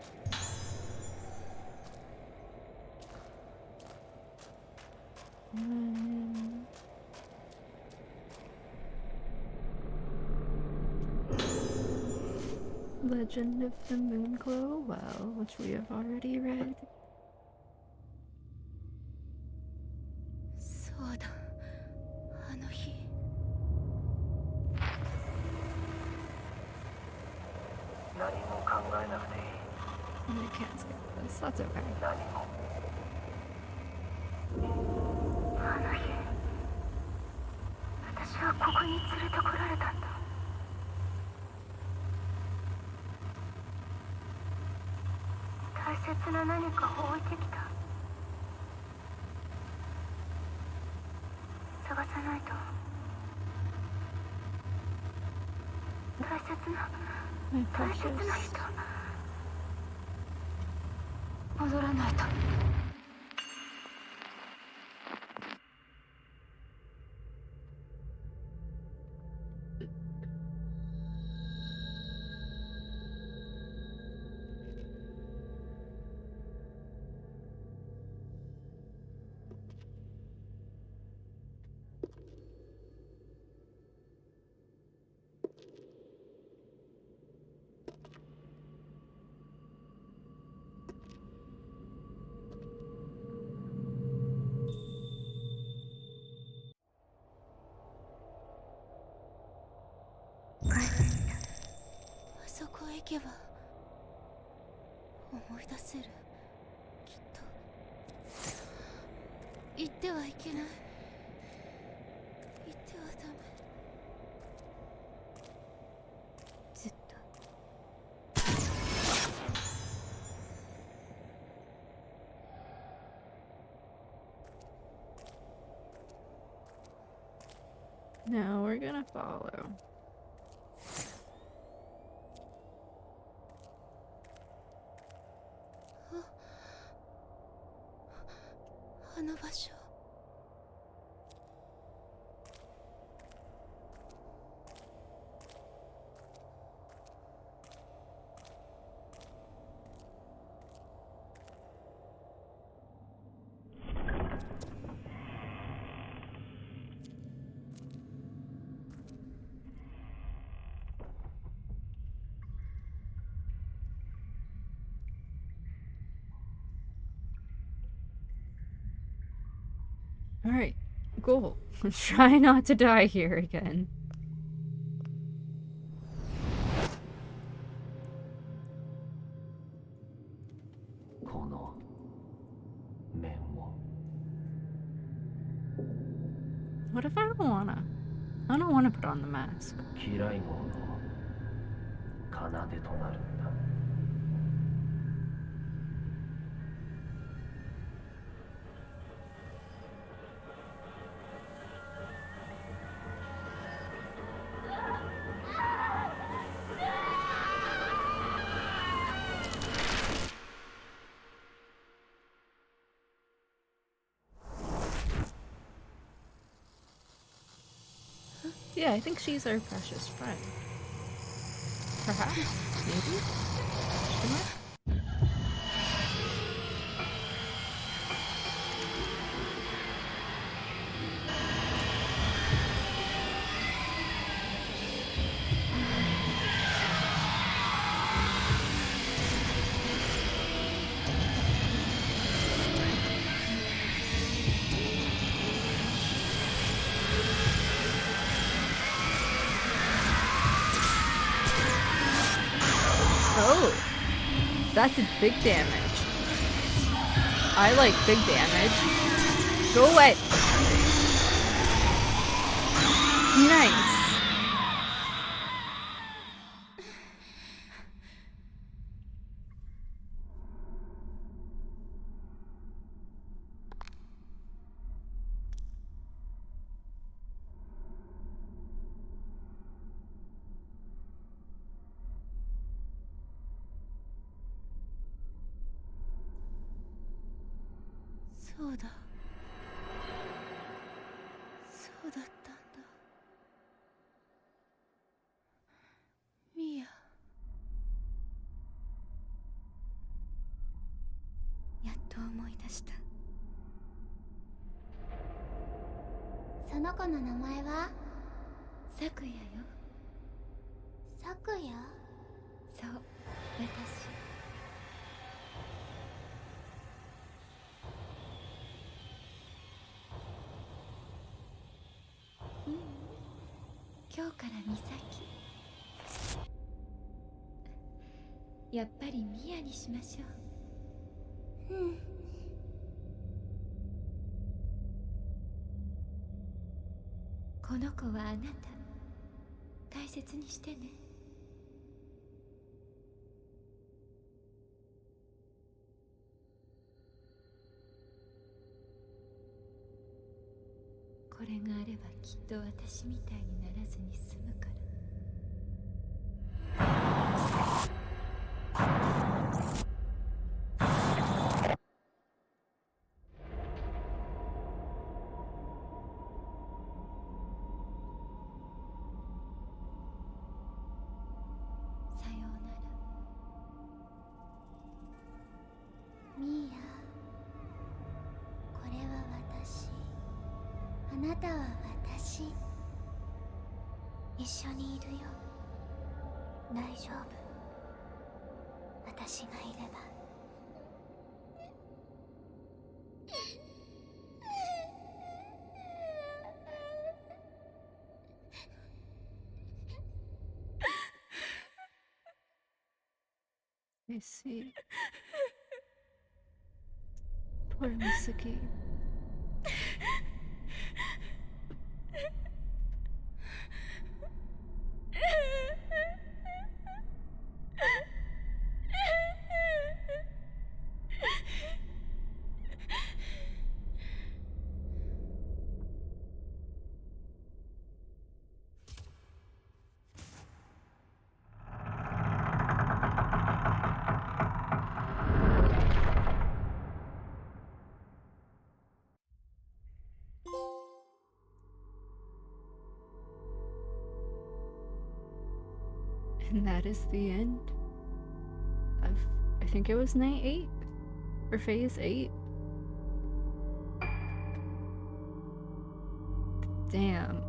And Legend of the Moonglow Well, which we have already read. そうだあの日 何も考えなくていい。 And I can't skip this. That's okay. 何も。あの日私はここに連れてこられたんだ。大切な何かを置いてきた。探さないと。大切な My 大切 precious. な人戻らないと。あそこへ行けば思い出せるきっと行ってはいけない行ってはダメずっと No, we're gonna follow. あの場所 Alright, cool. Try not to die here again. この面を。 What if I don't wanna? I don't wanna put on the mask. 嫌い者の奏でとなるんだ。Yeah, I think she's our precious friend. Perhaps? Maybe? Question mark? Oh, that did big damage. I like big damage. Go away. Nice. So そうだそうだったんだミヤと思い出した。その子の名前は？咲夜よ。咲夜？そう、私。今日から美咲。やっぱりミヤにしましょう。うん。この子はあなた、大切にしてね。これがあればきっと私みたいにならずに済むから。さようなら。ミーヤ、これは私、あなたは私。一緒にいるよ。大丈夫。私がいれば。I see. Poor Misaki. And that is the end of, I think it was night 8 or phase 8. Damn.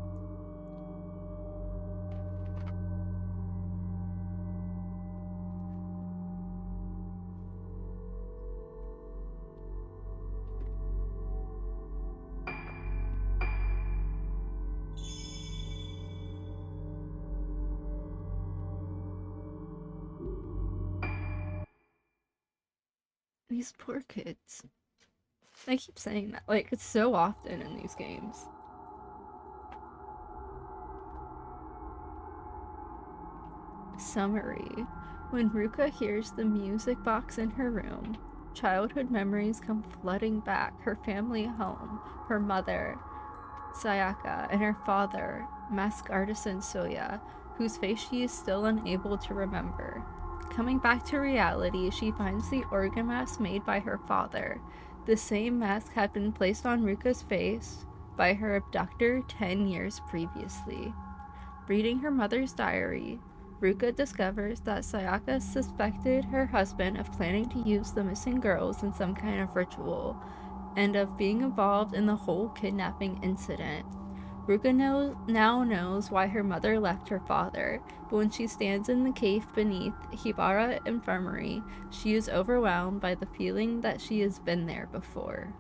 These poor kids. I keep saying that, like, it's so often in these games. Summary. When Ruka hears the music box in her room, childhood memories come flooding back. Her family home, her mother, Sayaka, and her father, mask artisan Soya, whose face she is still unable to remember. Coming back to reality, she finds the organ mask made by her father. The same mask had been placed on Ruka's face by her abductor 10 years previously. Reading her mother's diary, Ruka discovers that Sayaka suspected her husband of planning to use the missing girls in some kind of ritual, and of being involved in the whole kidnapping incident. Ruka now knows why her mother left her father, but when she stands in the cave beneath Hibara Infirmary, she is overwhelmed by the feeling that she has been there before.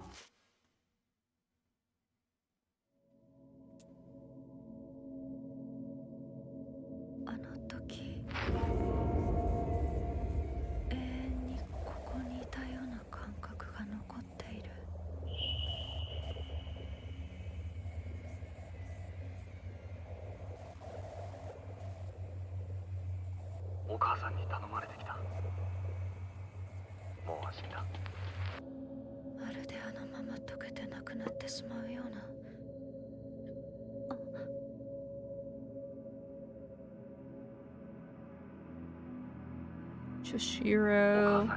Chishiro.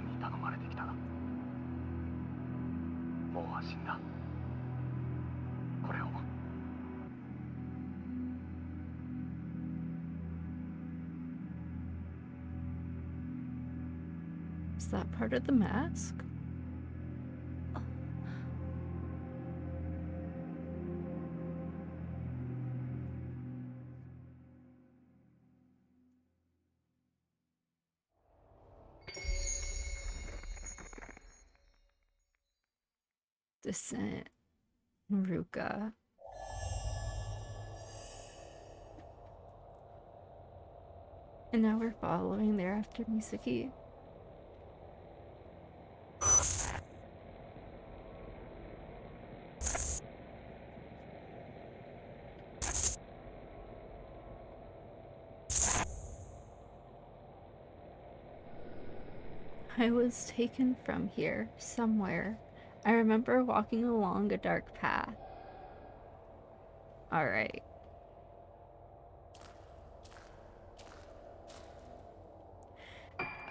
Is that part of the mask? Descent, Ruka. And now we're following there after Misaki. I was taken from here, somewhere. I remember walking along a dark path. Alright.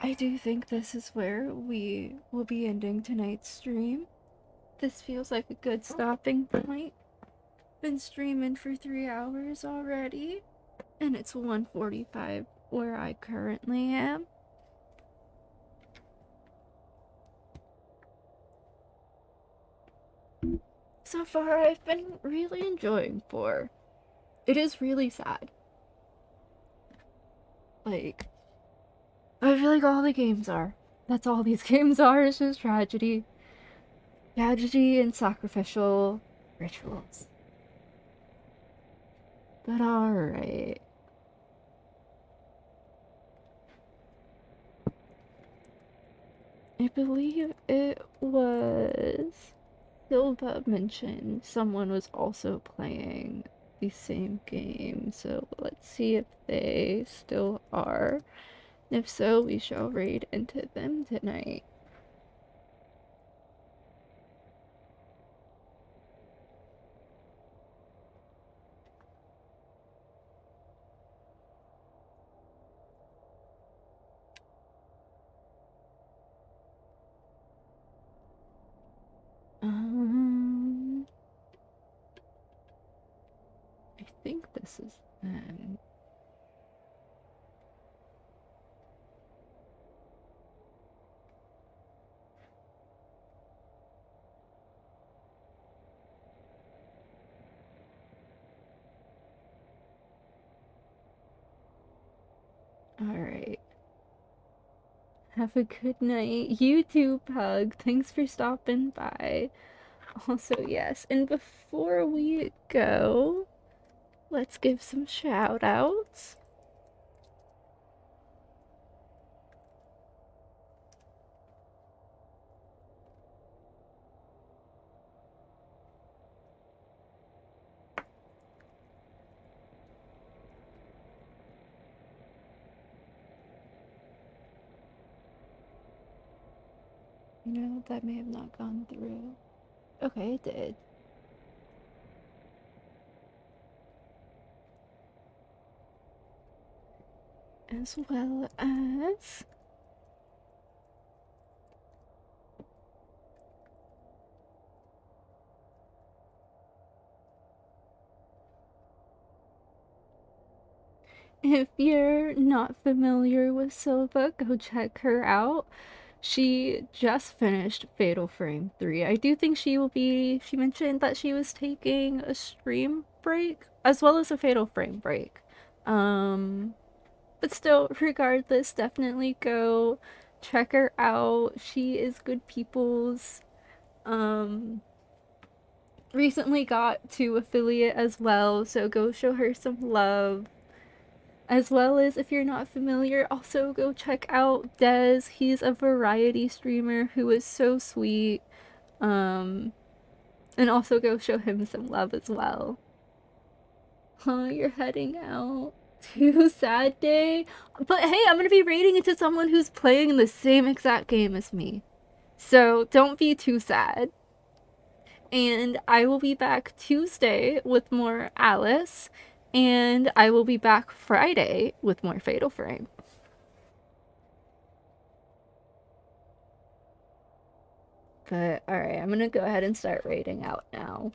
I do think this is where we will be ending tonight's stream. This feels like a good stopping point. Been streaming for 3 hours already, and it's 1:45 where I currently am. So far, I've been really enjoying 4. It is really sad. Like, I feel like all the games are. That's all these games are, is just tragedy. Tragedy and sacrificial rituals. But alright. I believe it was Silva mentioned someone was also playing the same game, so let's see if they still are. If so, we shall raid into them tonight. Um, I think this is them. Alright. Have a good night. You too, Pug. Thanks for stopping by. Also, yes, and before we go, let's give some shout outs. You know, that may have not gone through. Okay, it did. As well as if you're not familiar with Silva, go check her out. She just finished Fatal Frame 3. I do think she mentioned that she was taking a stream break as well as a Fatal Frame break. But still, regardless, definitely go check her out. She is good people's. Um, Recently got to affiliate as well, so go show her some love. As well as, if you're not familiar, also go check out Des. He's a variety streamer who is so sweet. Um, and also go show him some love as well. Huh, you're heading out. Too sad day. But hey, I'm gonna be raiding into someone who's playing the same exact game as me. So don't be too sad. And I will be back Tuesday with more Alice. And I will be back Friday with more Fatal Frame. But alright, I'm gonna go ahead and start raiding out now.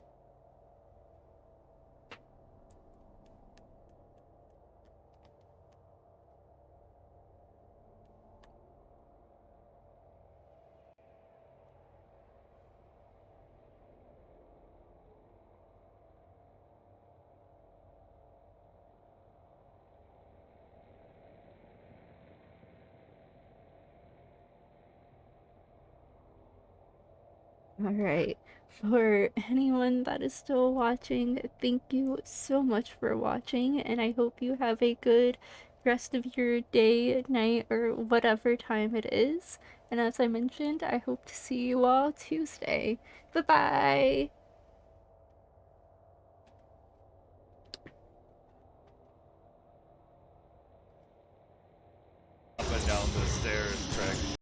Alright. For anyone that is still watching, thank you so much for watching, and I hope you have a good rest of your day, night, or whatever time it is. And as I mentioned, I hope to see you all Tuesday. Bye bye!